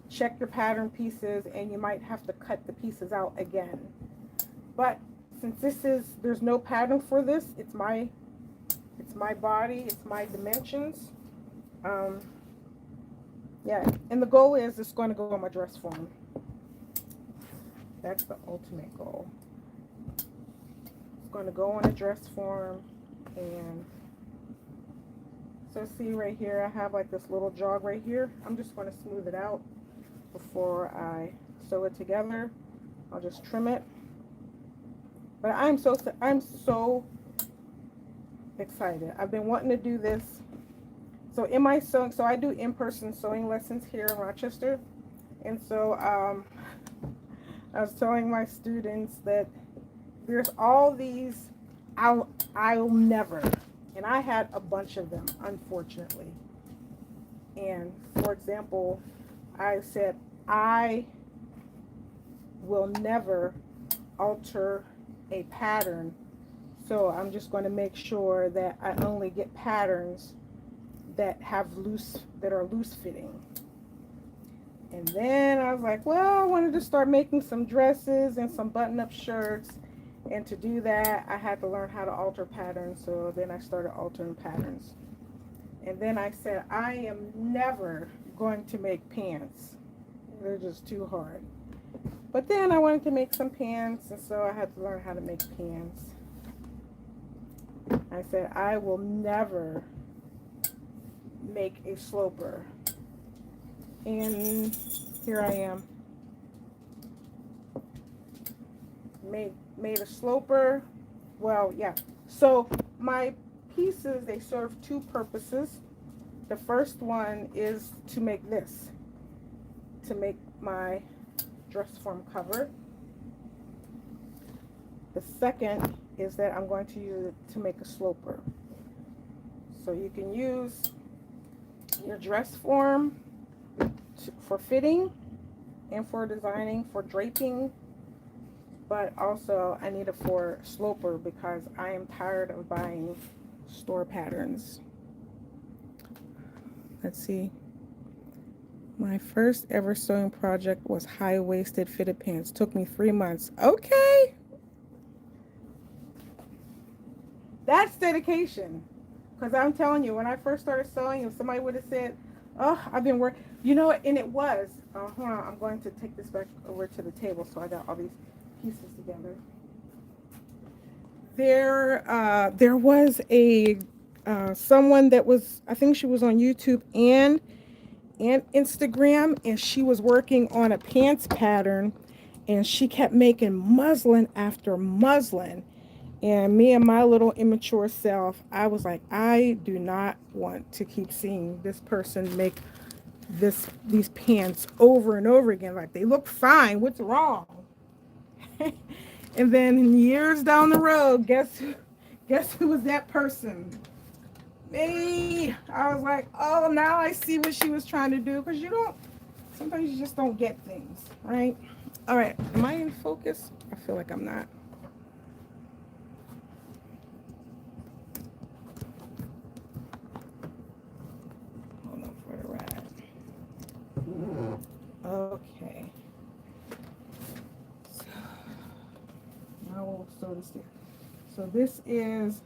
check your pattern pieces, and you might have to cut the pieces out again. But since there's no pattern for this, it's my body, it's my dimensions. Yeah, and the goal is it's going to go on my dress form. That's the ultimate goal. It's going to go on a dress form. And so see right here, I have like this little jog right here. I'm just going to smooth it out before I sew it together. I'll just trim it. But I'm so excited. I've been wanting to do this. So in my sewing, so I do in-person sewing lessons here in Rochester. And so I was telling my students that there's all these I'll never, and I had a bunch of them, unfortunately. And for example, I said I will never alter a pattern, so I'm just going to make sure that I only get patterns that are loose fitting. And then I was like, well, I wanted to start making some dresses and some button-up shirts, and to do that I had to learn how to alter patterns. So then I started altering patterns, and then I said I am never going to make pants, they're just too hard. But then I wanted to make some pants, and so I had to learn how to make pants. I said I will never make a sloper, and here I am. Made a sloper. Well, yeah. So my pieces, they serve two purposes. The first one is to make this, to make my dress form cover. The second is that I'm going to use it to make a sloper. So you can use your dress form for fitting and for designing, for draping, but also I need it for sloper because I am tired of buying store patterns. Let's see. My first ever sewing project was high-waisted fitted pants. Took me 3 months. Okay. That's dedication. Because I'm telling you, when I first started sewing, if somebody would have said, oh, I've been working, you know what, and it was. Hold on, I'm going to take this back over to the table so I got all these pieces together. There was a someone that was, I think she was on YouTube and Instagram, and she was working on a pants pattern, and she kept making muslin after muslin. And me and my little immature self, I was like, I do not want to keep seeing this person make these pants over and over again. Like, they look fine. What's wrong? And then years down the road, guess who was that person? Me. I was like, oh, now I see what she was trying to do. Because you don't Sometimes you just don't get things, right? All right, am I in focus? I feel like I'm not. Hold on for the ride. Okay. So, now we'll sew this here. So this is,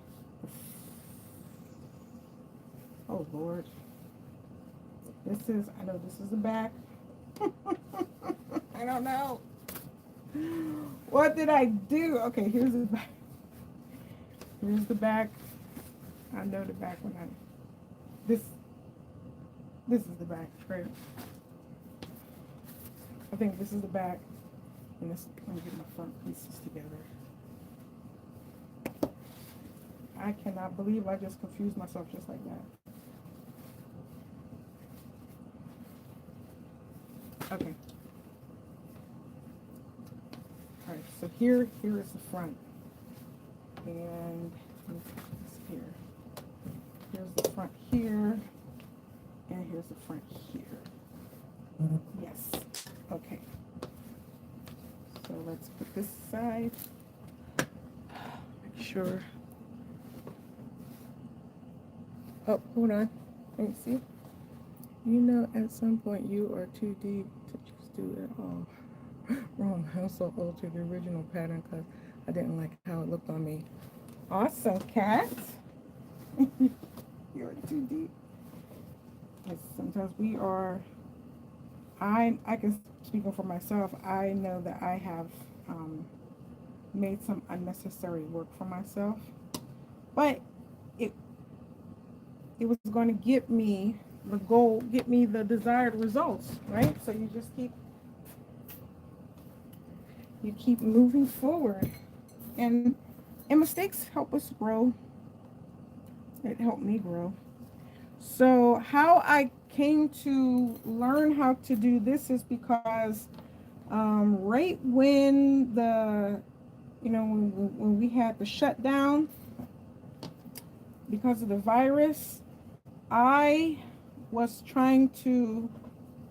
oh Lord. This is, I know this is the back. I don't know. What did I do? Okay, here's the back. Here's the back. I know the back when this is the back, right? I think this is the back. And this, let me get my front pieces together. I cannot believe I just confused myself just like that. Okay. All right, so here is the front. And let me put this here. Here's the front here. And here's the front here. Yes. Okay. So let's put this aside. Make sure. Oh, hold on. Let me see. You know, at some point you are too deep to just do it all. Wrong. I also altered the original pattern because I didn't like how it looked on me. Awesome, Cat. You're too deep. Yes, sometimes we are. I can speak for myself. I know that I have made some unnecessary work for myself, but it was going to get me the goal, get me the desired results, right? So you just keep moving forward, and mistakes help us grow. It helped me grow. So how I came to learn how to do this is because right when when we had the shutdown because of the virus, I was trying to,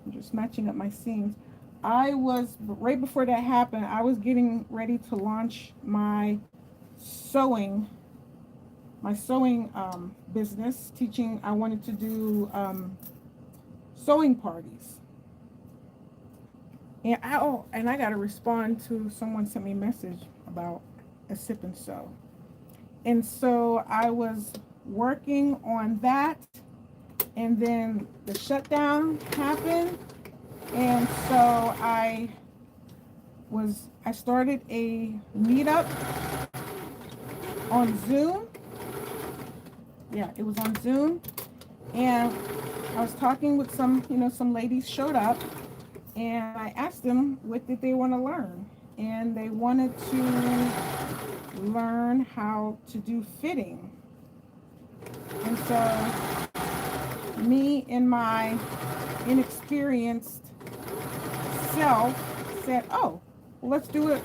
I'm just matching up my seams. Right before that happened, I was getting ready to launch my sewing business, teaching. I wanted to do sewing parties. And I got to respond to someone sent me a message about a sip and sew. And so I was working on that, and then the shutdown happened. And so I started a meetup on Zoom. Yeah, it was on Zoom. And I was talking with some ladies showed up, and I asked them what did they want to learn. And they wanted to learn how to do fitting. And so me and my inexperienced self said, oh, well, let's do it.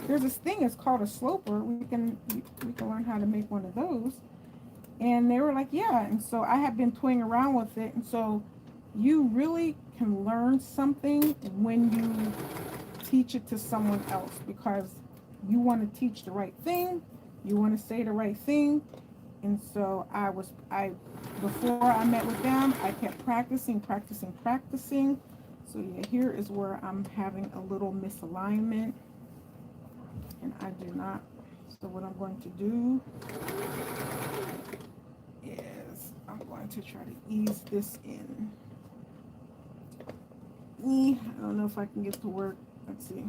There's this thing, it's called a sloper. We can learn how to make one of those. And they were like, yeah. And so I have been toying around with it. And so you really can learn something when you teach it to someone else, because you want to teach the right thing, you want to say the right thing. And so before I met with them, I kept practicing. So yeah, here is where I'm having a little misalignment, and I do not. So what I'm going to do is I'm going to try to ease this in. I don't know if I can get to work. Let's see.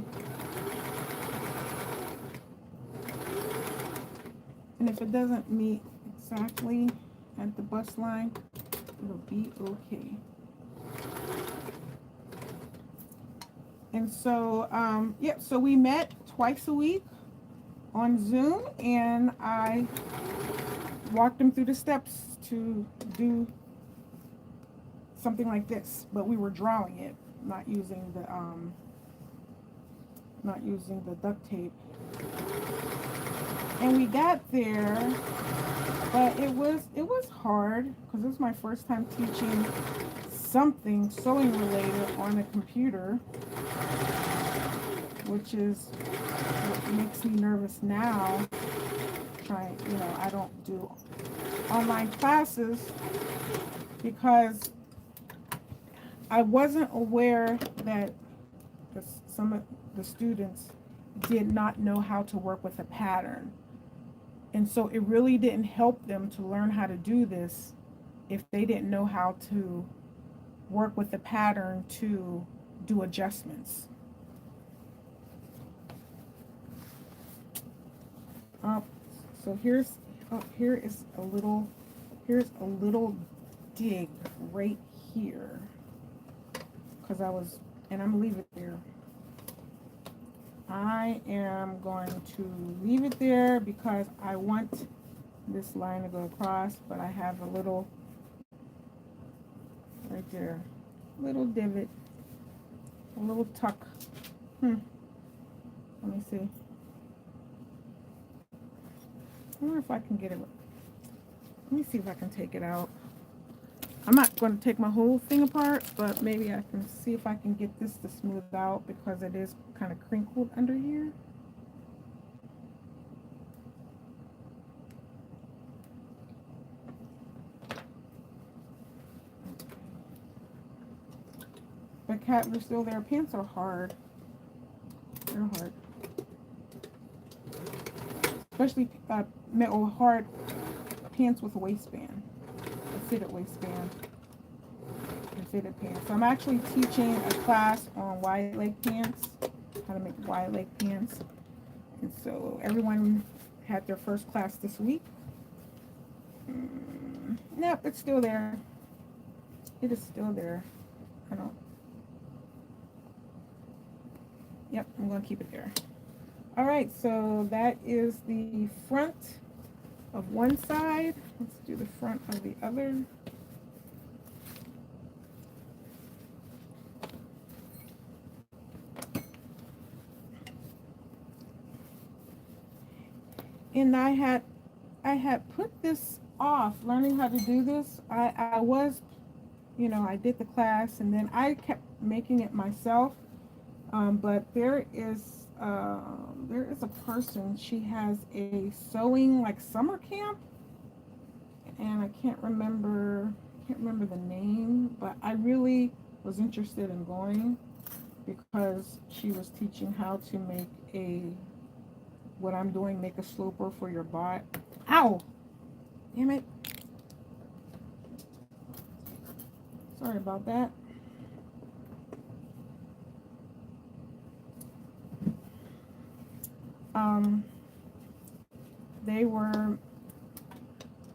And if it doesn't meet exactly at the bust line, it'll be okay. And so, so we met twice a week on Zoom, and I walked them through the steps to do something like this, but we were drawing it, not using the duct tape. And we got there, but it was hard because this is my first time teaching something sewing related on a computer, which is what makes me nervous now. I don't do online classes because I wasn't aware that some of the students did not know how to work with a pattern. And so it really didn't help them to learn how to do this if they didn't know how to work with the pattern to do adjustments. So here is here's a little dig right here, because and I'm gonna leave it there. I am going to leave it there because I want this line to go across, but I have a little right there, little divot, a little tuck. Let me see. I wonder if I can get it. Let me see if I can take it out. I'm not going to take my whole thing apart, but maybe I can see if I can get this to smooth out because it is kind of crinkled under here. But Cat, you're still there. Pants are hard. They're hard. Especially hard pants with a waistband, a fitted waistband, and fitted pants. So I'm actually teaching a class on wide leg pants, how to make wide leg pants. And so everyone had their first class this week. Nope, it's still there. It is still there. Yep, I'm going to keep it there. All right, so that is the front of one side. Let's do the front of the other. And I had put this off, learning how to do this. I was, I did the class and then I kept making it myself. But there is a person, she has a sewing like summer camp, and I can't remember the name, but I really was interested in going because she was teaching how to make make a sloper for your bot. Ow! Damn it. Sorry about that.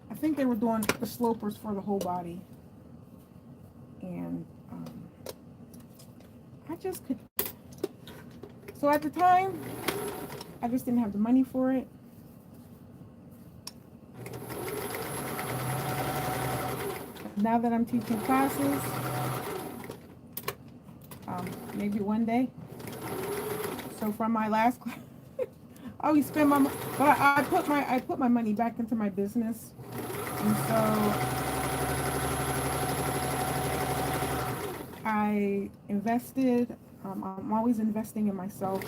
I think they were doing the slopers for the whole body. And I just could. So at the time, I just didn't have the money for it. Now that I'm teaching classes, maybe one day. So from my last class, I always spend my money, but I put my money back into my business, and so I invested. I'm always investing in myself,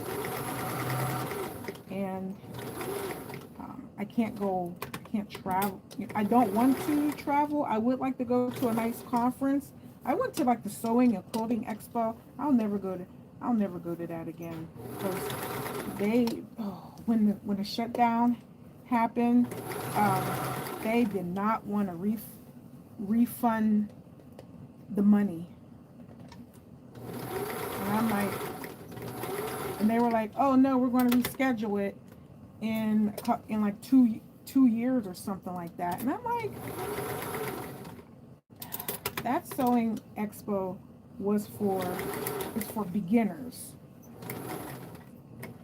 and I can't travel. I don't want to travel. I would like to go to a nice conference. I went to like the Sewing and Quilting Expo. I'll never go to that again because when the shutdown happened, they did not want to refund the money. And I'm like, and they were like, oh no, we're going to reschedule it in like two years or something like that. And I'm like, that Sewing Expo is for beginners.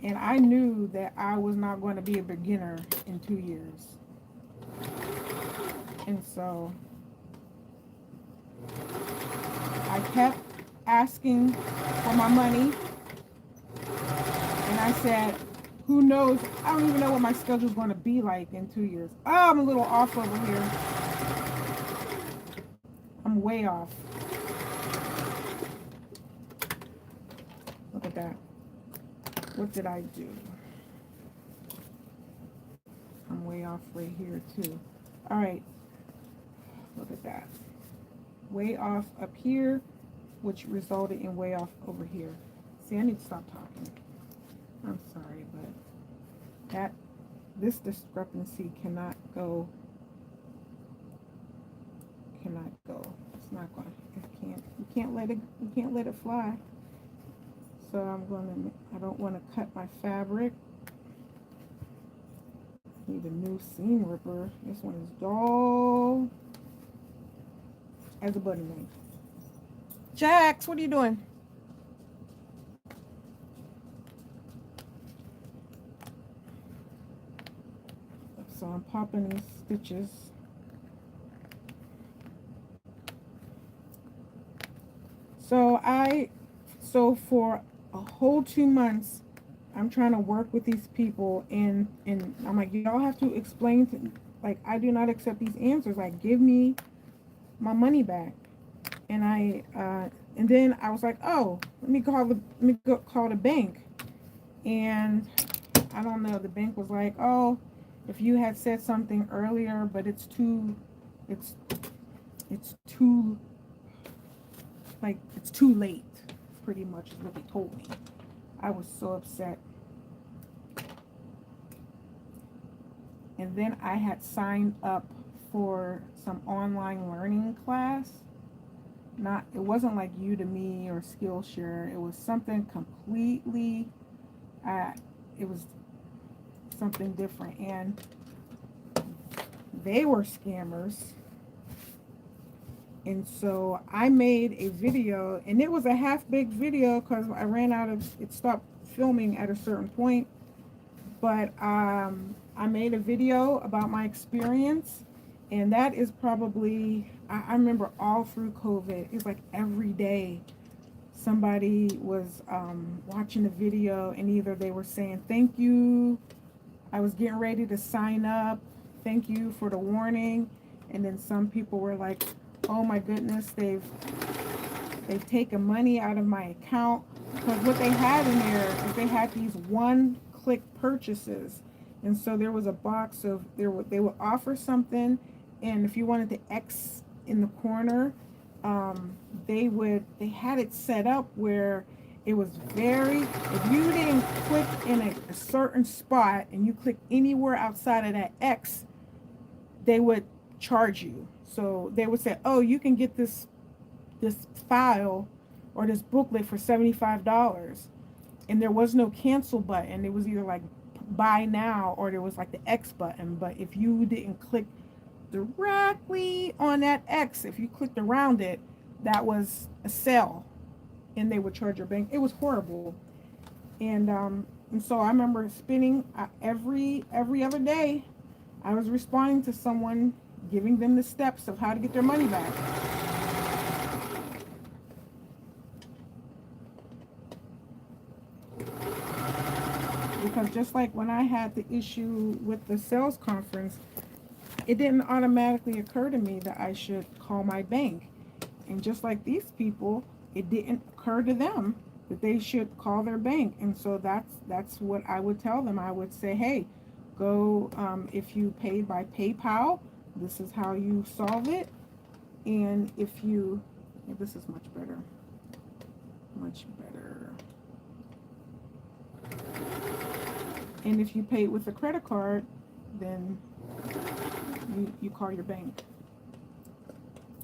And I knew that I was not going to be a beginner in 2 years. And so I kept asking for my money. And I said, who knows? I don't even know what my schedule is going to be like in 2 years. Oh, I'm a little off over here. I'm way off. Look at that. What did I do? I'm way off right here too. All right, look at that. Way off up here, which resulted in way off over here. See, I need to stop talking. I'm sorry, but this discrepancy cannot go. It's not going. You can't let it fly. So I don't want to cut my fabric. Need a new seam ripper. This one is dull as a butter knife. Jax, what are you doing? So I'm popping these stitches. So for a whole 2 months, I'm trying to work with these people, and I'm like, y'all have to explain to, like, I do not accept these answers. Like, give me my money back. And and then I was like, oh, let me call the bank. And I don't know, the bank was like, oh, if you had said something earlier, but it's too late, pretty much is what they told me. I was so upset. And then I had signed up for some online learning class. It wasn't like Udemy or Skillshare. It was something completely, it was something different. And they were scammers. And so I made a video, and it was a half-baked video because I ran out of, it stopped filming at a certain point. But I made a video about my experience, and that is probably, I remember all through COVID, it was like every day somebody was watching the video, and either they were saying, thank you, I was getting ready to sign up, thank you for the warning. And then some people were like, oh my goodness, they've taken money out of my account. Because what they had in there is they had these one-click purchases. And so there was a box of, they would offer something, and if you wanted the X in the corner, they had it set up where it was if you didn't click in a certain spot and you click anywhere outside of that X, they would charge you. So they would say, oh, you can get this file or this booklet for $75. And there was no cancel button. It was either like buy now, or there was like the X button. But if you didn't click directly on that X, if you clicked around it, that was a sale, and they would charge your bank. It was horrible. And so I remember spending every other day, I was responding to someone, giving them the steps of how to get their money back. Because just like when I had the issue with the sales conference, it didn't automatically occur to me that I should call my bank. And just like these people, it didn't occur to them that they should call their bank. And so that's what I would tell them. I would say, hey, go, if you paid by PayPal, this is how you solve it. And this is much better. And if you pay with a credit card, then you call your bank,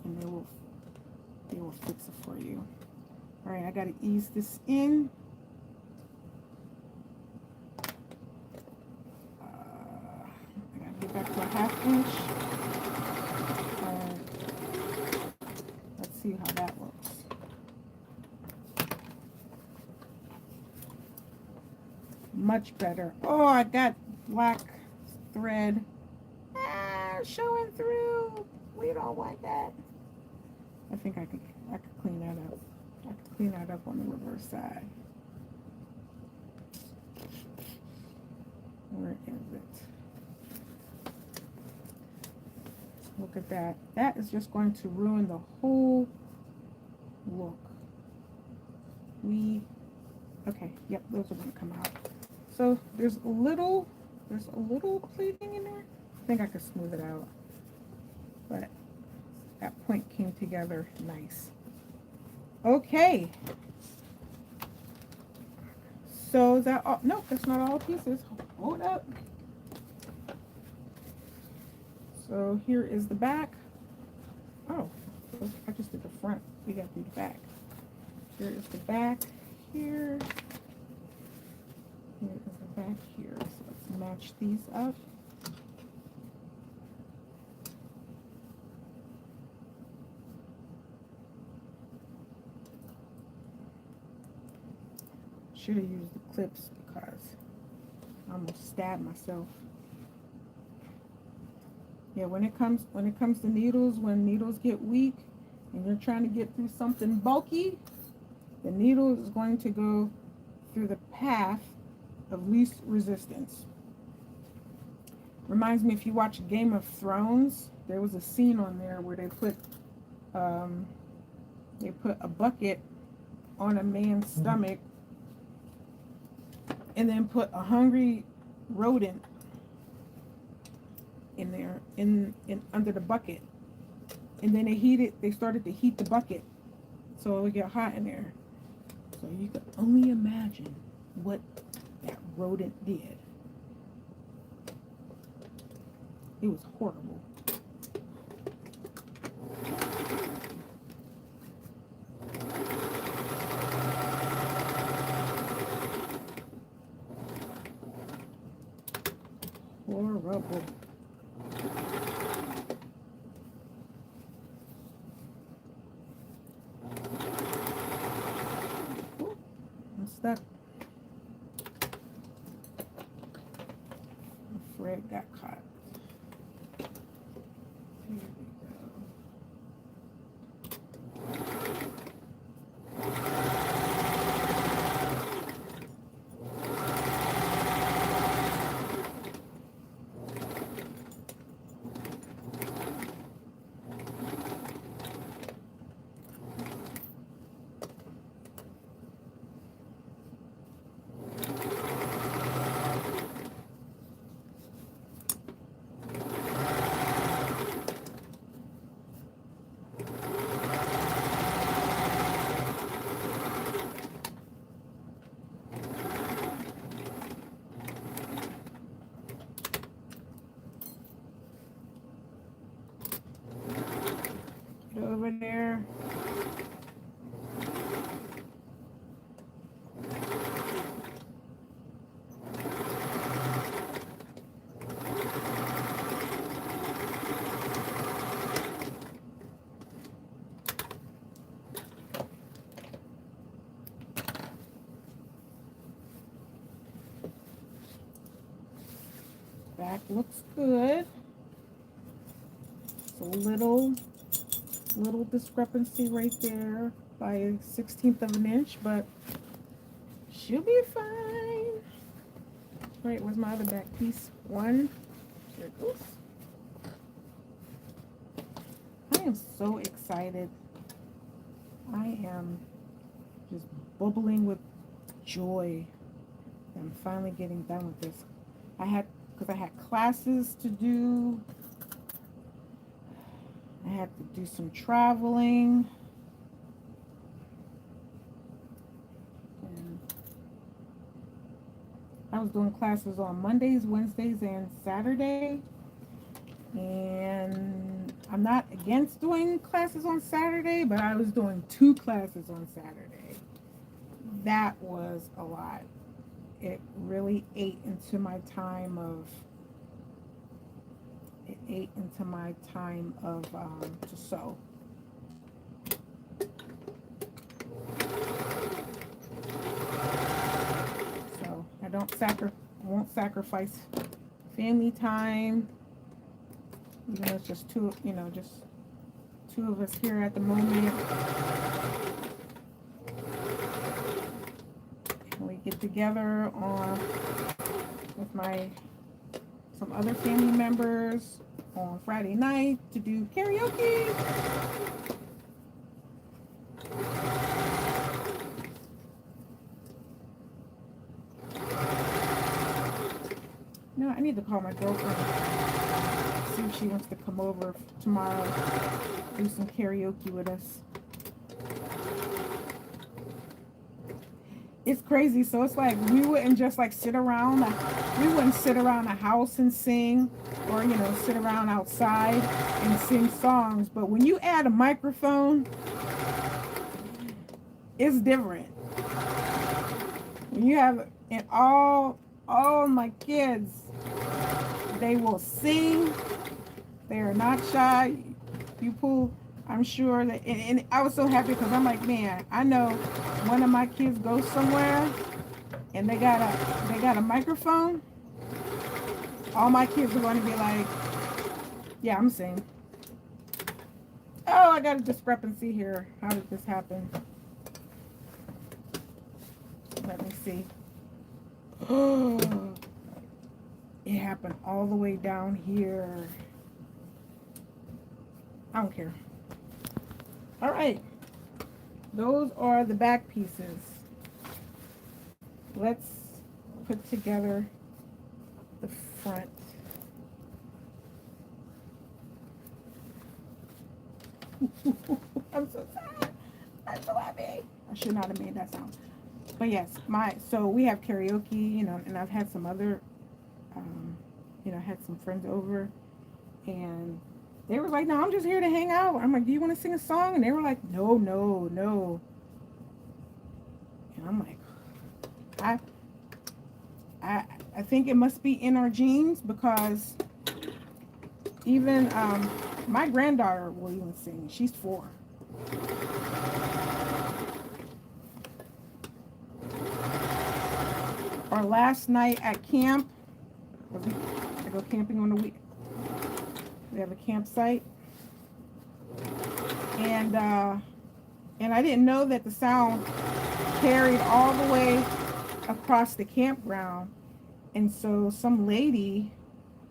and they will fix it for you. All right, I got to ease this in. I got to get back to a 1/2 inch. Let's see how that looks. Much better. Oh, I got black thread showing through. We don't want that. I think I could clean that up. I could clean that up on the reverse side. Where is it? Look at that. That is just going to ruin the whole look. We Okay, yep, those are gonna come out. So there's a little pleating in there. I think I could smooth it out, but that point came together nice. Okay. So is that all? No, that's not all pieces. Hold up. So here is the back. Oh, I just did the front. We got to do the back. Here is the back here. Here is the back here. So let's match these up. Should have used the clips because I almost stabbed myself. Yeah, when it comes to needles, when needles get weak and you're trying to get through something bulky, the needle is going to go through the path of least resistance. Reminds me, if you watch Game of Thrones, there was a scene on there where they put a bucket on a man's stomach and then put a hungry rodent in there, in under the bucket, and then they started to heat the bucket so it would get hot in there. So you can only imagine what that rodent did. It was horrible. Horrible. Ooh, I'm stuck. The thread got caught. Here we go. Get over there. Back looks good. It's a little discrepancy right there by a 1/16 of an inch, but she'll be fine. Right, where's my other back piece? One. There it goes. I am so excited. I am just bubbling with joy. I'm finally getting done with this. Because I had classes to do. I had to do some traveling. And I was doing classes on Mondays, Wednesdays, and Saturday. And I'm not against doing classes on Saturday, but I was doing 2 classes on Saturday. That was a lot. It really ate into my time of to sew. So I won't sacrifice family time, even though it's just two of us here at the moment. We get together with some other family members on Friday night to do karaoke. know, I need to call my girlfriend, see if she wants to come over tomorrow, do some karaoke with us. It's crazy. So it's like we wouldn't just like sit around. We wouldn't sit around a house and sing, or sit around outside and sing songs. But when you add a microphone, it's different. When you have and all my kids, they will sing. They are not shy. You pull. I'm sure that, and I was so happy because I'm like, man, I know one of my kids goes somewhere and they got a microphone. All my kids are going to be like, yeah, I'm singing. Oh, I got a discrepancy here. How did this happen? Let me see. Oh, it happened all the way down here. I don't care. All right, those are the back pieces. Let's put together the front. I'm so sad. I'm so happy. I should not have made that sound. But yes, so we have karaoke, and I've had some other, had some friends over, and they were like, no, I'm just here to hang out. I'm like, do you want to sing a song? And they were like, no. And I'm like, I think it must be in our genes, because even my granddaughter will even sing. She's 4. Our last night at camp, I go camping on the week. We have a campsite, and I didn't know that the sound carried all the way across the campground. And so some lady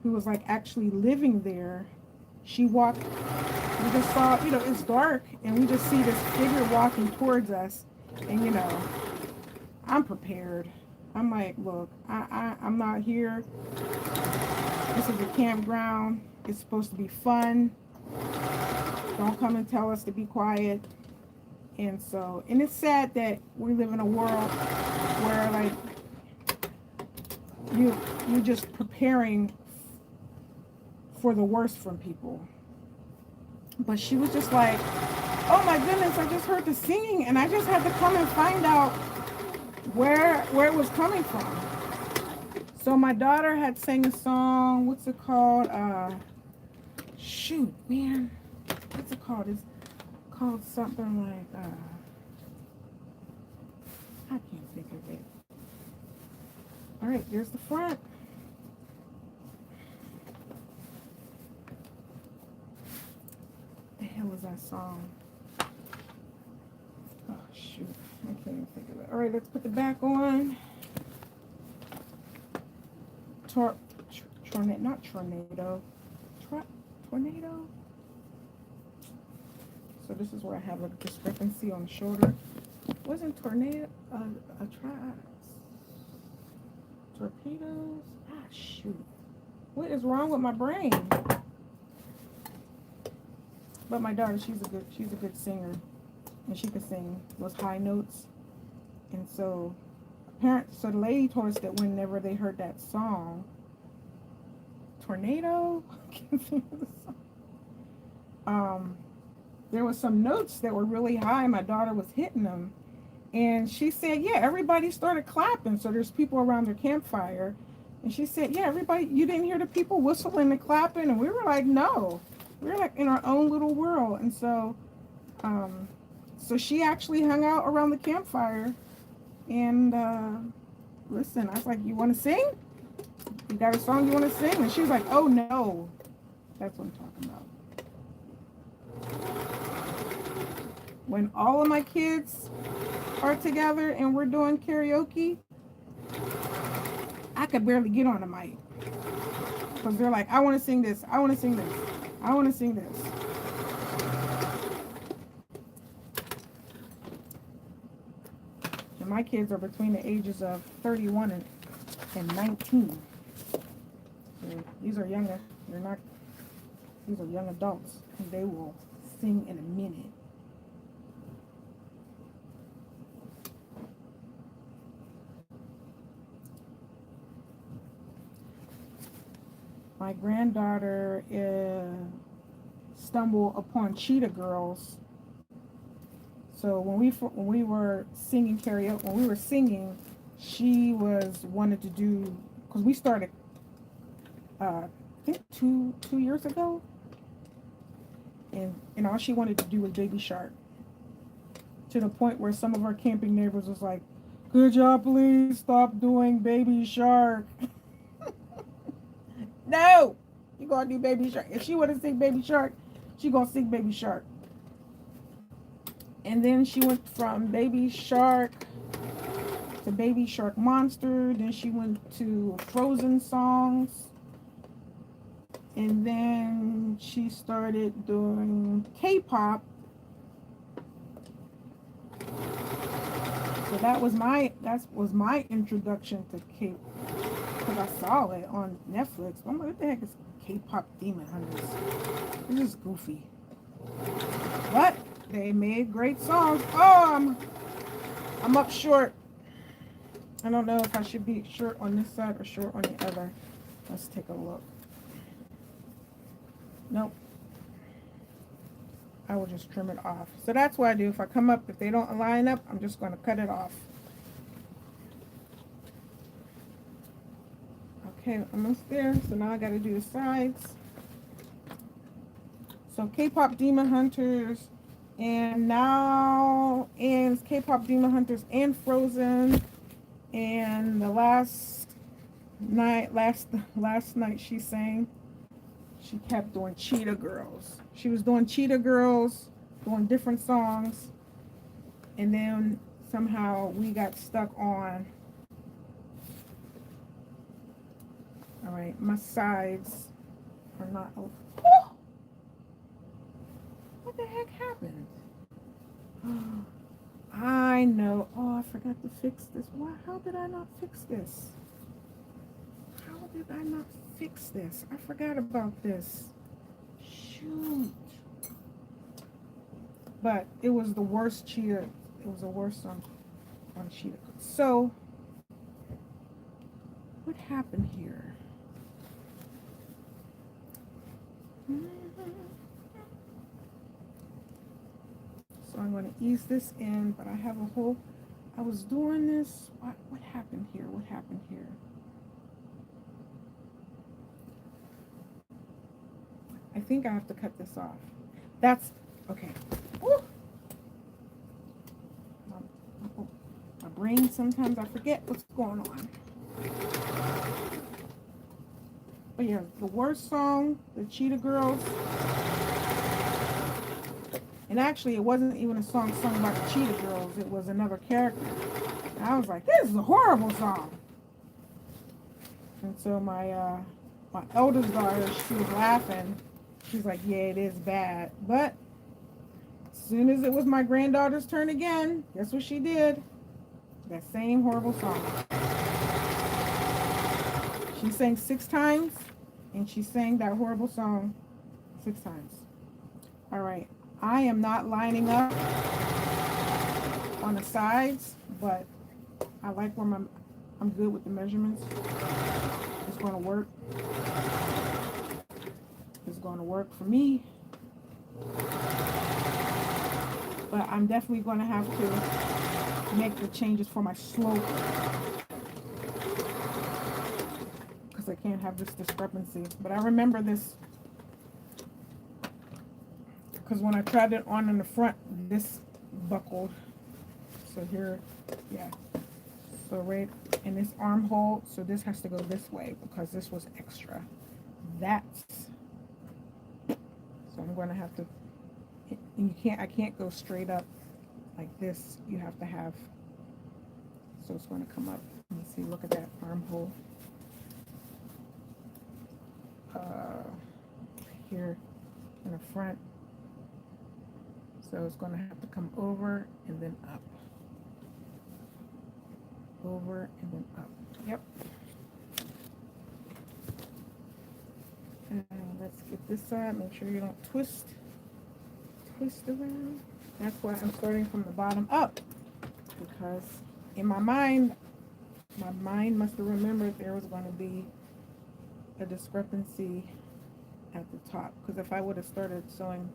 who was like actually living there, she walked. We just saw, it's dark, and we just see this figure walking towards us, and I'm prepared. I'm like, look, I'm not here. This is a campground. It's supposed to be fun. Don't come and tell us to be quiet. And it's sad that we live in a world where like you're just preparing for the worst from people. But she was just like, oh my goodness, I just heard the singing, and I just had to come and find out where it was coming from. So my daughter had sang a song. What's it called? Shoot, man. What's it called? It's called something like, I can't think of it. All right, there's the front. What the hell is that song? Oh, shoot. I can't even think of it. All right, let's put the back on. Not tornado. Tornado? So this is where I have a discrepancy on the shoulder. Wasn't tornado torpedoes? Ah, shoot. What is wrong with my brain? But my daughter, she's a good singer, and she can sing those high notes. And so the lady told us that whenever they heard that song, tornado, I can't think of the song. There was some notes that were really high. My daughter was hitting them, and she said, yeah, everybody started clapping. So there's people around their campfire, and she said, yeah, everybody, you didn't hear the people whistling and clapping? And we were like, no, we were like in our own little world. And so so she actually hung out around the campfire, and listen, I was like, you want to sing? You got a song you want to sing? And she was like, oh no. That's what I'm talking about. When all of my kids are together and we're doing karaoke, I could barely get on the mic. Because they're like, I want to sing this. I want to sing this. I want to sing this. And my kids are between the ages of 31 and 19. These are younger. They're not. These are young adults. And they will sing in a minute. My granddaughter stumbled upon Cheetah Girls. So when we were singing karaoke, when we were singing, she wanted to do, because we started I think two years ago, and all she wanted to do was Baby Shark, to the point where some of our camping neighbors was like, could y'all please stop doing Baby Shark? No, you gonna do Baby Shark. If she want to sing Baby Shark, she gonna sing Baby Shark. And then she went from Baby Shark to Baby Shark Monster. Then she went to Frozen songs. And then she started doing K-pop. So that was my introduction to K-pop, because I saw it on Netflix. I'm like, what the heck is K-pop Demon Hunters? It's just goofy. But they made great songs. Oh, I'm up short. I don't know if I should be short on this side or short on the other. Let's take a look. Nope. I will just trim it off. So that's what I do. If I come up, if they don't line up, I'm just going to cut it off. Okay, almost there. So now I got to do the sides. So K-pop Demon Hunters, and now ends K-pop Demon Hunters and Frozen. And the last night she sang, she kept doing Cheetah Girls. She was doing Cheetah Girls, doing different songs, and then somehow we got stuck on. All right, my sides are not. Oh, what the heck happened? I know. Oh, I forgot to fix this. Why? How did I not fix this? How did I not fix this? I forgot about this. Shoot. But it was the worst Cheetah. It was the worst on Cheetah. So, what happened here? So I'm going to ease this in, but I have a whole. I was doing this. What happened here? What happened here? I think I have to cut this off. That's okay. Woo! My brain, sometimes I forget what's going on. But yeah, the worst song, the Cheetah Girls. And actually, it wasn't even a song sung by the Cheetah Girls. It was another character. And I was like, this is a horrible song. And so my eldest daughter, she was laughing. She's like, yeah, it is bad. But as soon as it was my granddaughter's turn again, guess what she did? That same horrible song. She sang 6 times, and she sang that horrible song 6 times. All right. I am not lining up on the sides, but I like where I'm good with the measurements. It's going to work. It's going to work for me. But I'm definitely going to have to make the changes for my slope, because I can't have this discrepancy. But I remember this, because when I tried it on in the front, this buckled. So here, yeah. So right in this armhole, so this has to go this way because this was extra. So I'm going to have to, and I can't go straight up like this. You have to have, so it's going to come up. Let me see, look at that armhole. Here in the front. So it's going to have to come over and then up. Over and then up. Yep. Let's get this side. Make sure you don't twist around. That's why I'm starting from the bottom up, because in my mind must have remembered there was going to be a discrepancy at the top, because if I would have started sewing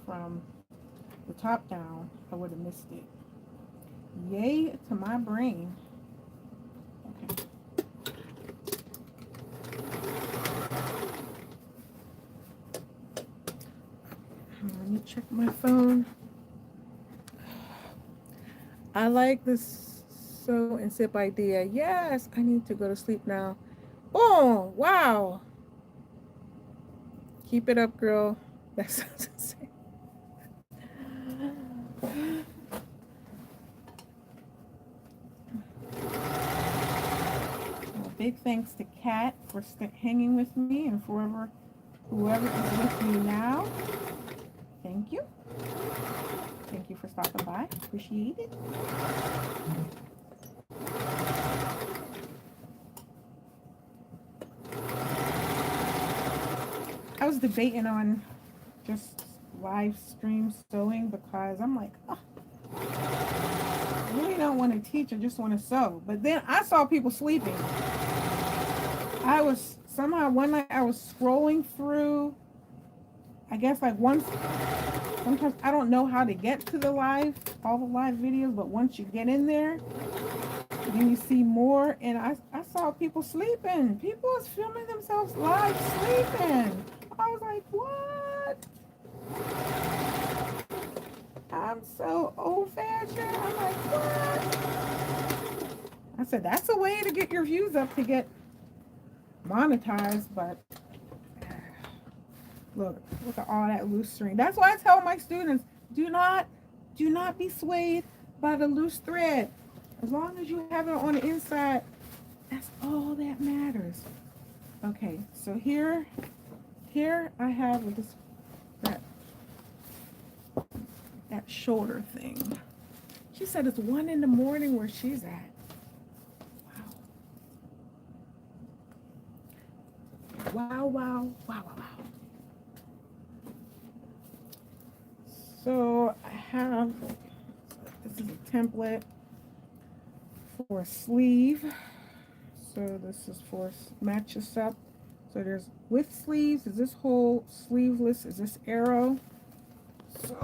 from the top down, I would have missed it. Yay to my brain. Okay. Let me check my phone. I like this sew and sip idea. Yes, I need to go to sleep now. Oh, wow. Keep it up, girl. That sounds insane. Well, big thanks to Kat for hanging with me, and whoever is with me now. Thank you. Thank you for stopping by. Appreciate it. I was debating on just live stream sewing, because I'm like, oh, I really don't want to teach. I just want to sew. But then I saw people sleeping. I was somehow one night I was scrolling through, I guess like sometimes I don't know how to get to all the live videos, but once you get in there, then you see more, and I saw people sleeping. People was filming themselves live sleeping. I was like, what? I'm so old-fashioned. I'm like, what? I said, that's a way to get your views up to get monetized, but look at all that loose string. That's why I tell my students, do not be swayed by the loose thread. As long as you have it on the inside, that's all that matters. Okay, so here I have that shoulder thing. She said it's 1 in the morning where she's at. Wow. So I have, this is a template for a sleeve. So this is for match this up. So there's with sleeves, is this whole sleeveless, is this arrow? So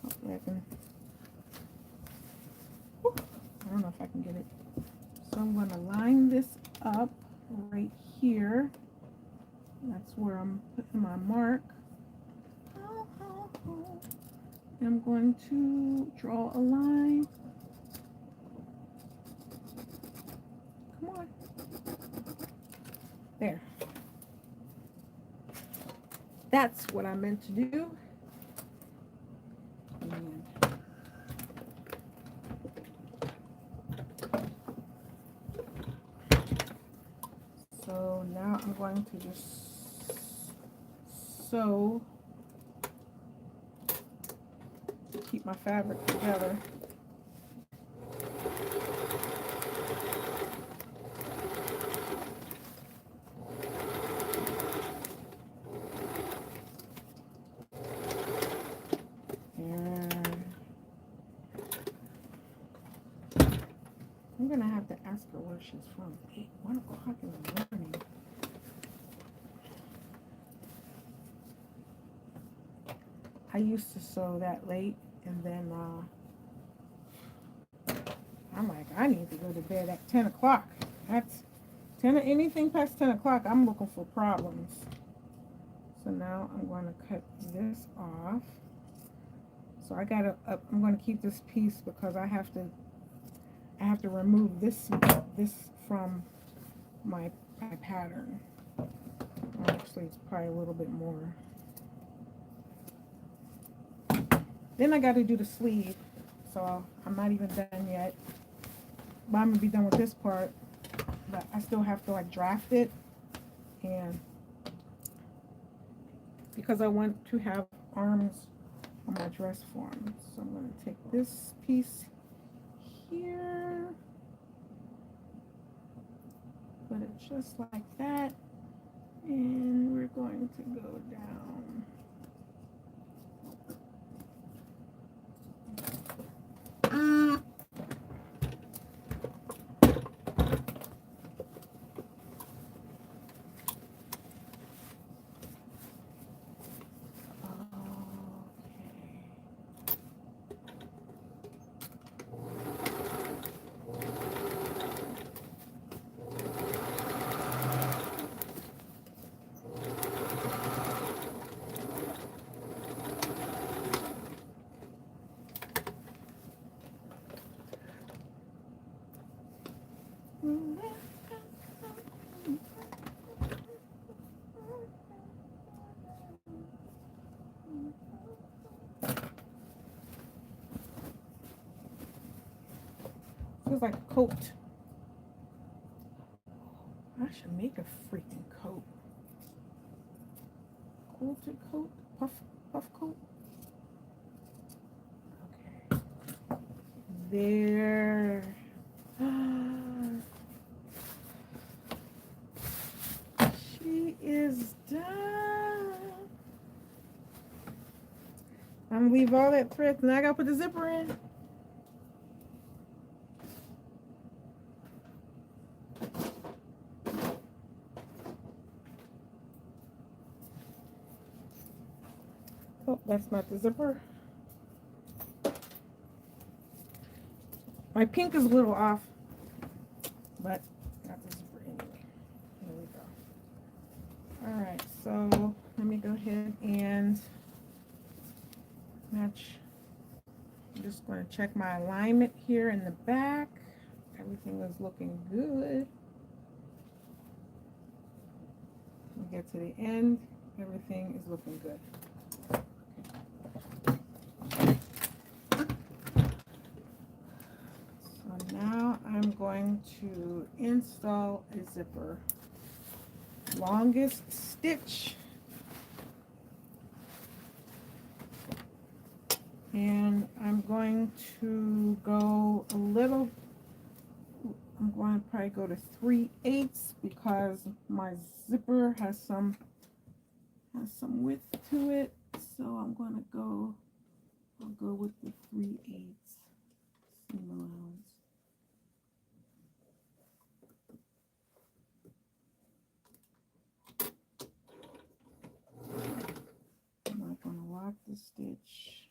hopefully I don't know if I can get it. So I'm going to line this up right here. That's where I'm putting my mark. I'm going to draw a line. Come on. There. That's what I meant to do. And so now I'm going to just sew to keep my fabric together. I'm gonna have to ask her where she's from. 1 o'clock in the morning. I used to sew that late, and then I'm like, I need to go to bed at 10 o'clock. That's anything past 10 o'clock, I'm looking for problems. So now I'm going to cut this off. So I'm going to keep this piece because I have to remove this from my pattern. Actually, it's probably a little bit more. Then I got to do the sleeve, so I'm not even done yet. But I'm gonna be done with this part. But I still have to like draft it, and because I want to have arms on my dress form, so I'm gonna take this piece here. put it just like that. And we're going to go down. Feels like a coat. I should make a freaking coat. Quilted coat? Puff coat? Okay. There. She is done. I'm gonna leave all that thread, and I gotta put the zipper in. Oh, that's not the zipper. My pink is a little off, but got the zipper anyway. Here we go. All right, so let me go ahead and match. I'm just going to check my alignment here in the back. Everything is looking good. We get to the end, everything is looking good. So now I'm going to install a zipper. Longest stitch. And I'm going to go a little, I'm going to probably go to 3/8 because my zipper has some width to it. So I'm going to go, I'll go with the 3/8 seam allowance. I'm not going to lock the stitch.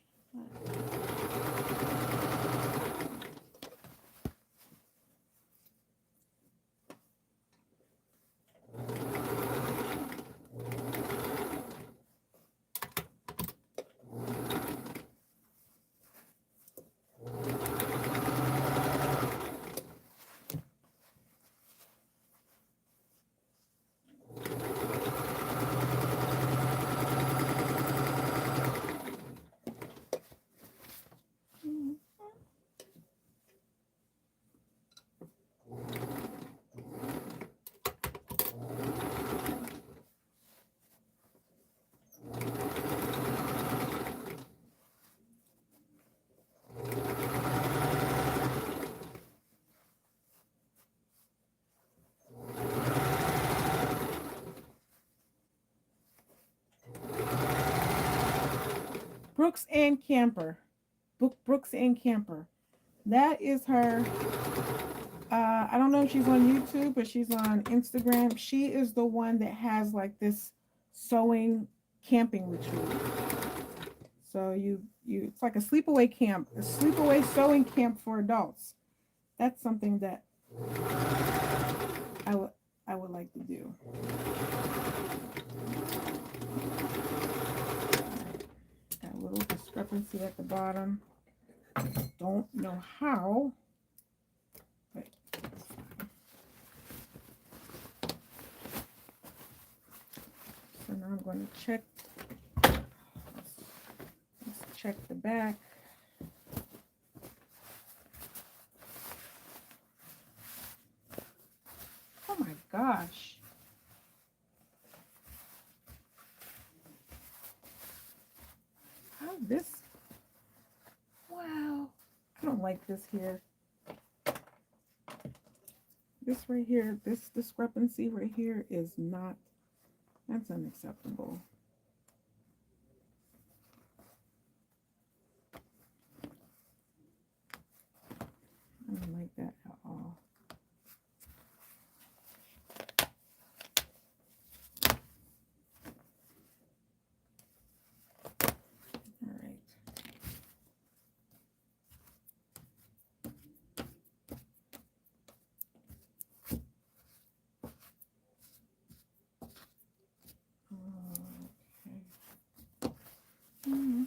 Brooks and Camper. Brooks and Camper. That is her. I don't know if she's on YouTube, but she's on Instagram. She is the one that has like this sewing camping retreat. So it's like a sleepaway camp, a sleepaway sewing camp for adults. That's something that I would like to do. Got a little discrepancy at the bottom. Don't know how. But so now I'm going to check. Let's check the back. Oh my gosh. How this? Wow. I don't like this here. this right here, this discrepancy right here is not, that's unacceptable. I don't like that at all. All right. Okay.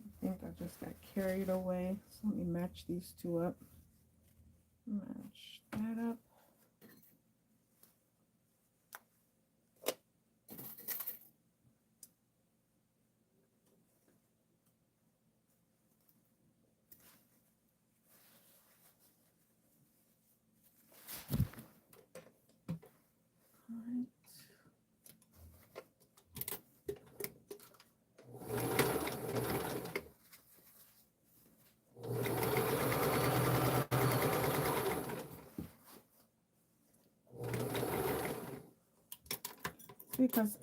I think I just got carried away. So let me match these two up. Match that up. All right. Because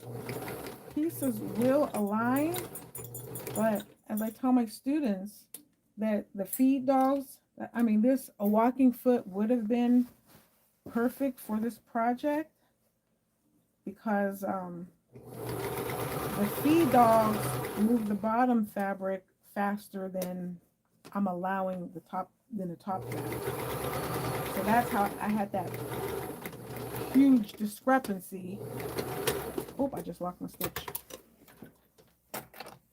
pieces will align, but as I tell my students, that the feed dogs, I mean, a walking foot would have been perfect for this project because the feed dogs move the bottom fabric faster than I'm allowing the top fabric. So that's how I had that huge discrepancy. Oh, I just locked my stitch.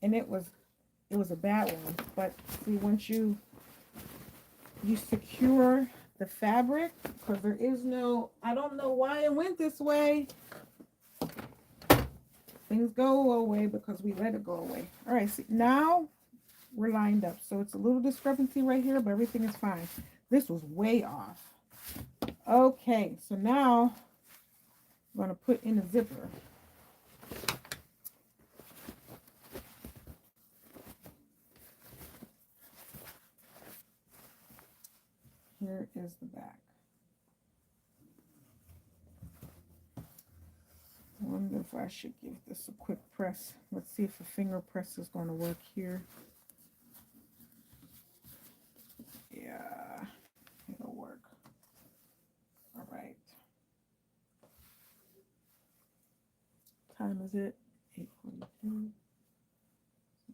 And it was a bad one. But see, once you secure the fabric, because there is no, I don't know why it went this way. Things go away because we let it go away. All right, see, now we're lined up. So it's a little discrepancy right here, but everything is fine. This was way off. Okay, so now I'm going to put in a zipper. Here is the back. I wonder if I should give this a quick press. Let's see if a finger press is going to work here. Yeah, it'll work. All right. Time is it? 8:42.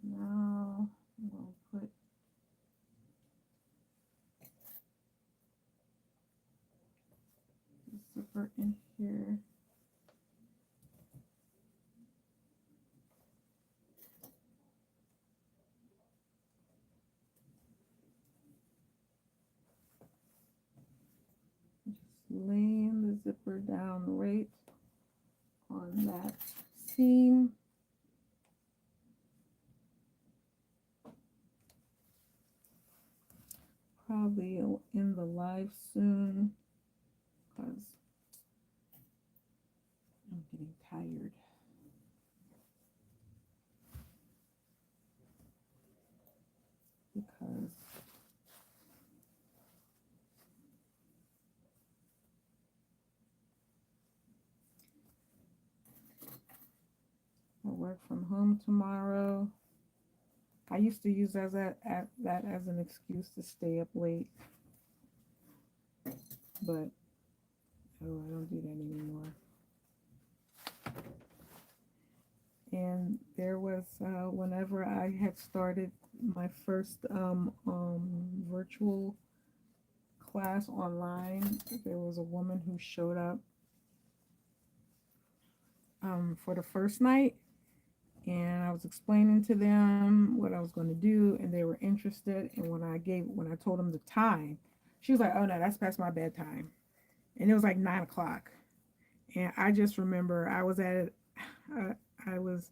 Now I'm going to put the zipper in here. Laying the zipper down right on that seam. Probably in the live soon because I'm getting tired. Because I work from home tomorrow. I used to use that as an excuse to stay up late, but I don't do that anymore. And there was whenever I had started my first virtual class online, there was a woman who showed up for the first night, and I was explaining to them what I was going to do, and they were interested. And when I told them the time, she was like, "Oh no, that's past my bedtime," and it was like 9 o'clock. And I just remember I was at it. I was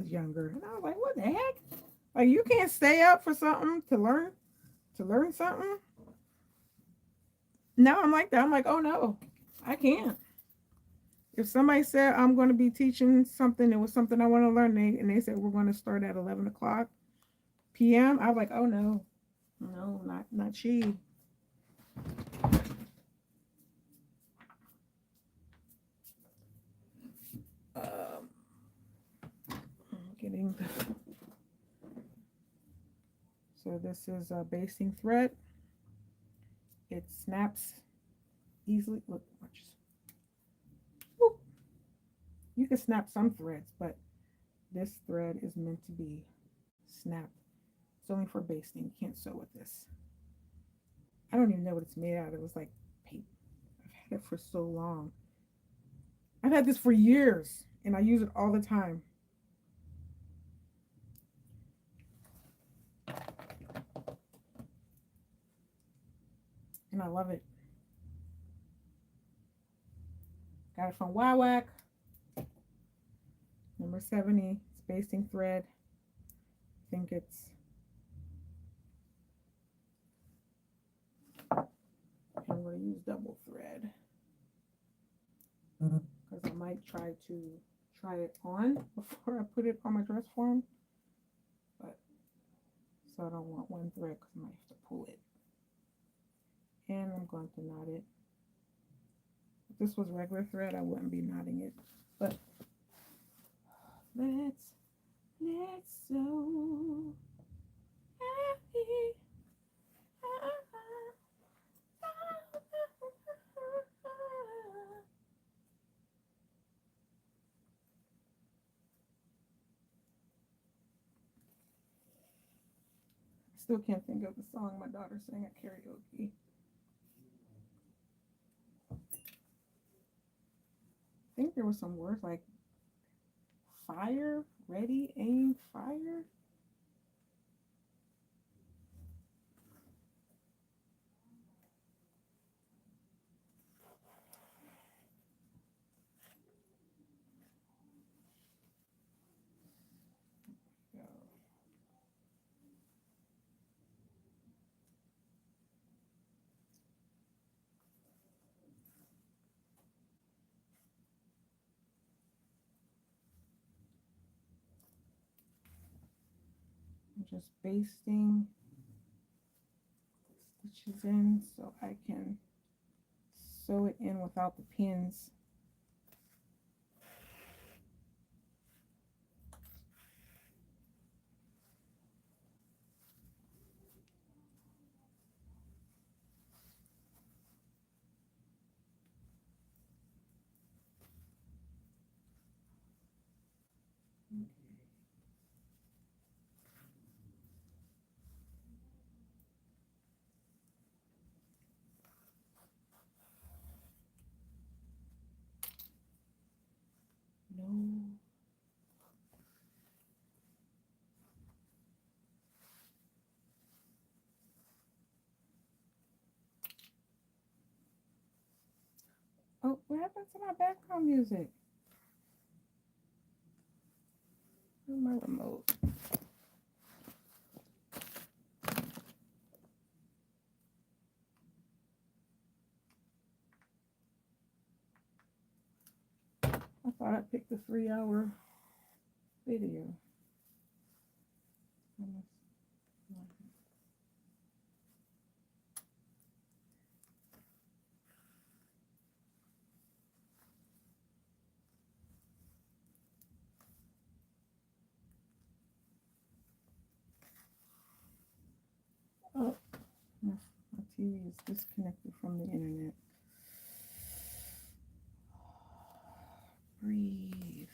younger, and I was like, "What the heck? Like, you can't stay up for something to learn something?" Now I'm like that. I'm like, "Oh no, I can't." If somebody said I'm going to be teaching something, it was something I want to learn, and they said we're going to start at 11 o'clock p.m., I was like, oh no, no, not she. Um, getting so this is a basting thread. It snaps easily. Look, watch. Whoop. You can snap some threads, but this thread is meant to be snapped. It's only for basting. You can't sew with this. I don't even know what it's made out of. It was like paper. I've had it for so long. I've had this for years, and I use it all the time. And I love it. Got it from Wawac. Number 70. It's basting thread. I think it's, I'm going to use double thread because I might try it on before I put it on my dress form. But so I don't want one thread because I might have to pull it. And I'm going to knot it. If this was regular thread, I wouldn't be knotting it. But let's sew happy. Still can't think of the song my daughter sang at karaoke. I think there were some words like fire, ready, aim, fire. I'm just basting stitches in so I can sew it in without the pins. No. Oh, what happened to my background music? Where's my remote? I thought I picked a 3-hour video. Oh, my TV is disconnected from the internet. Breathe.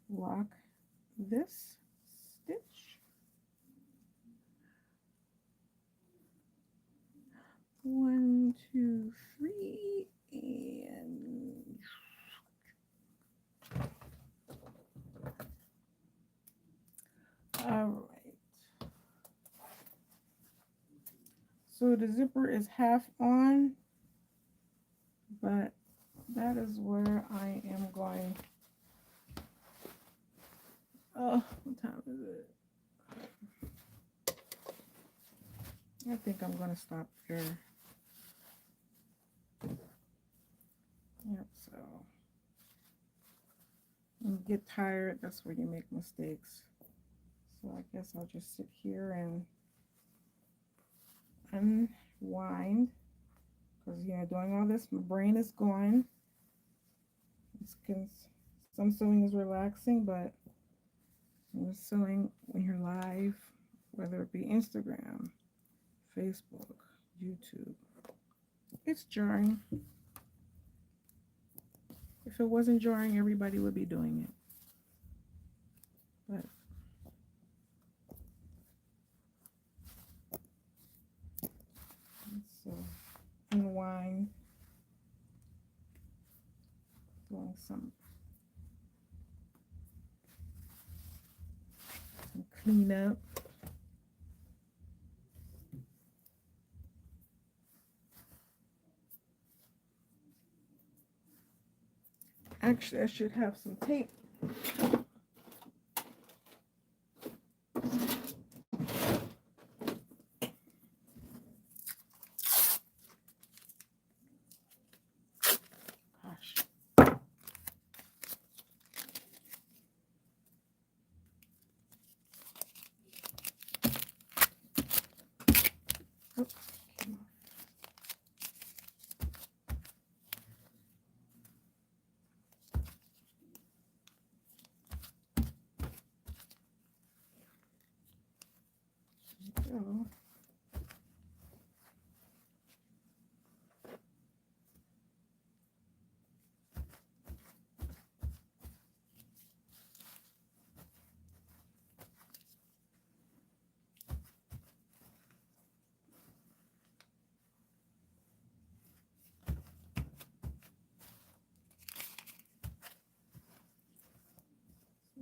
lock this stitch. 1, 2, 3, and all right. So the zipper is half on, but that is where I am going. Oh, what time is it? I think I'm going to stop here. Yep, so when you get tired, that's where you make mistakes. So I guess I'll just sit here and unwind, because doing all this, my brain is going. Some sewing is relaxing, but when you're sewing, when you're live, whether it be Instagram, Facebook, YouTube, it's jarring. If it wasn't jarring, everybody would be doing it. But let's unwind, doing some clean up. Actually, I should have some tape. Gosh. Oops. Go.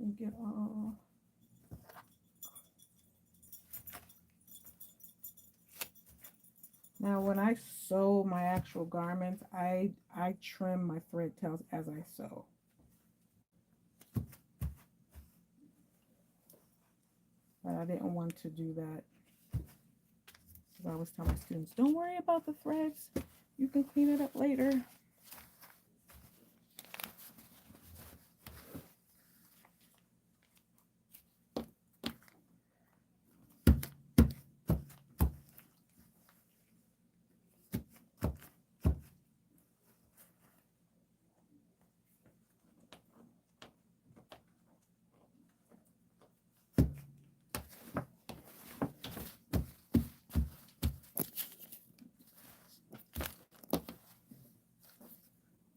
And get all. Now, when I sew my actual garments, I trim my thread tails as I sew. But I didn't want to do that. Because I always tell my students, don't worry about the threads. You can clean it up later.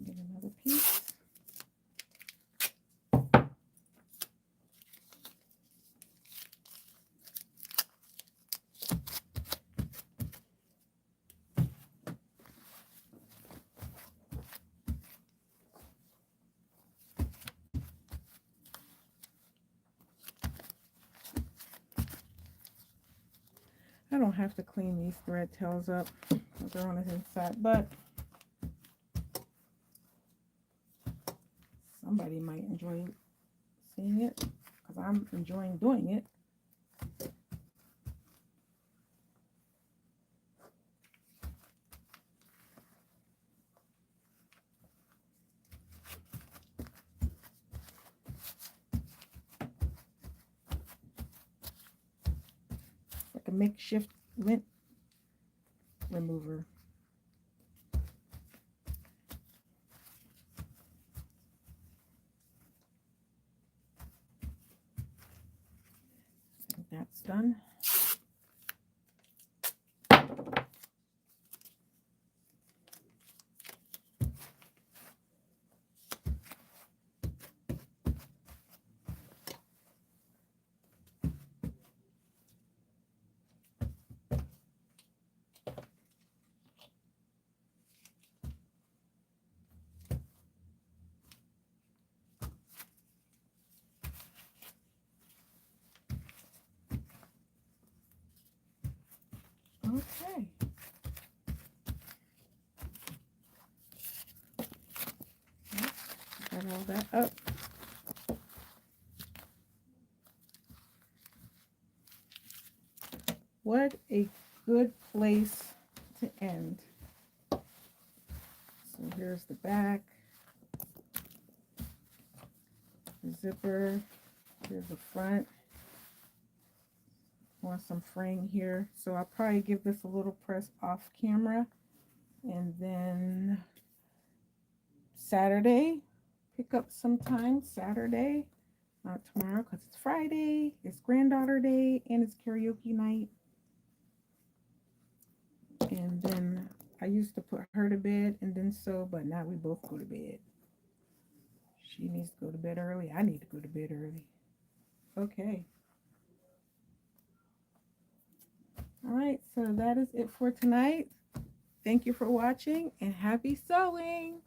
Get another piece. I don't have to clean these thread tails up because they're on the inside, but somebody might enjoy seeing it because I'm enjoying doing it. Like a makeshift lint remover. I think that's done. roll that up. What a good place to end. So here's the back, the zipper, here's the front. Want some fraying here, so I'll probably give this a little press off camera, and then Saturday, pick up sometime Saturday, not tomorrow because it's Friday, it's granddaughter day, and it's karaoke night. And then I used to put her to bed and then sew, but now we both go to bed. She needs to go to bed early. I need to go to bed early. Okay. All right, so that is it for tonight. Thank you for watching and happy sewing.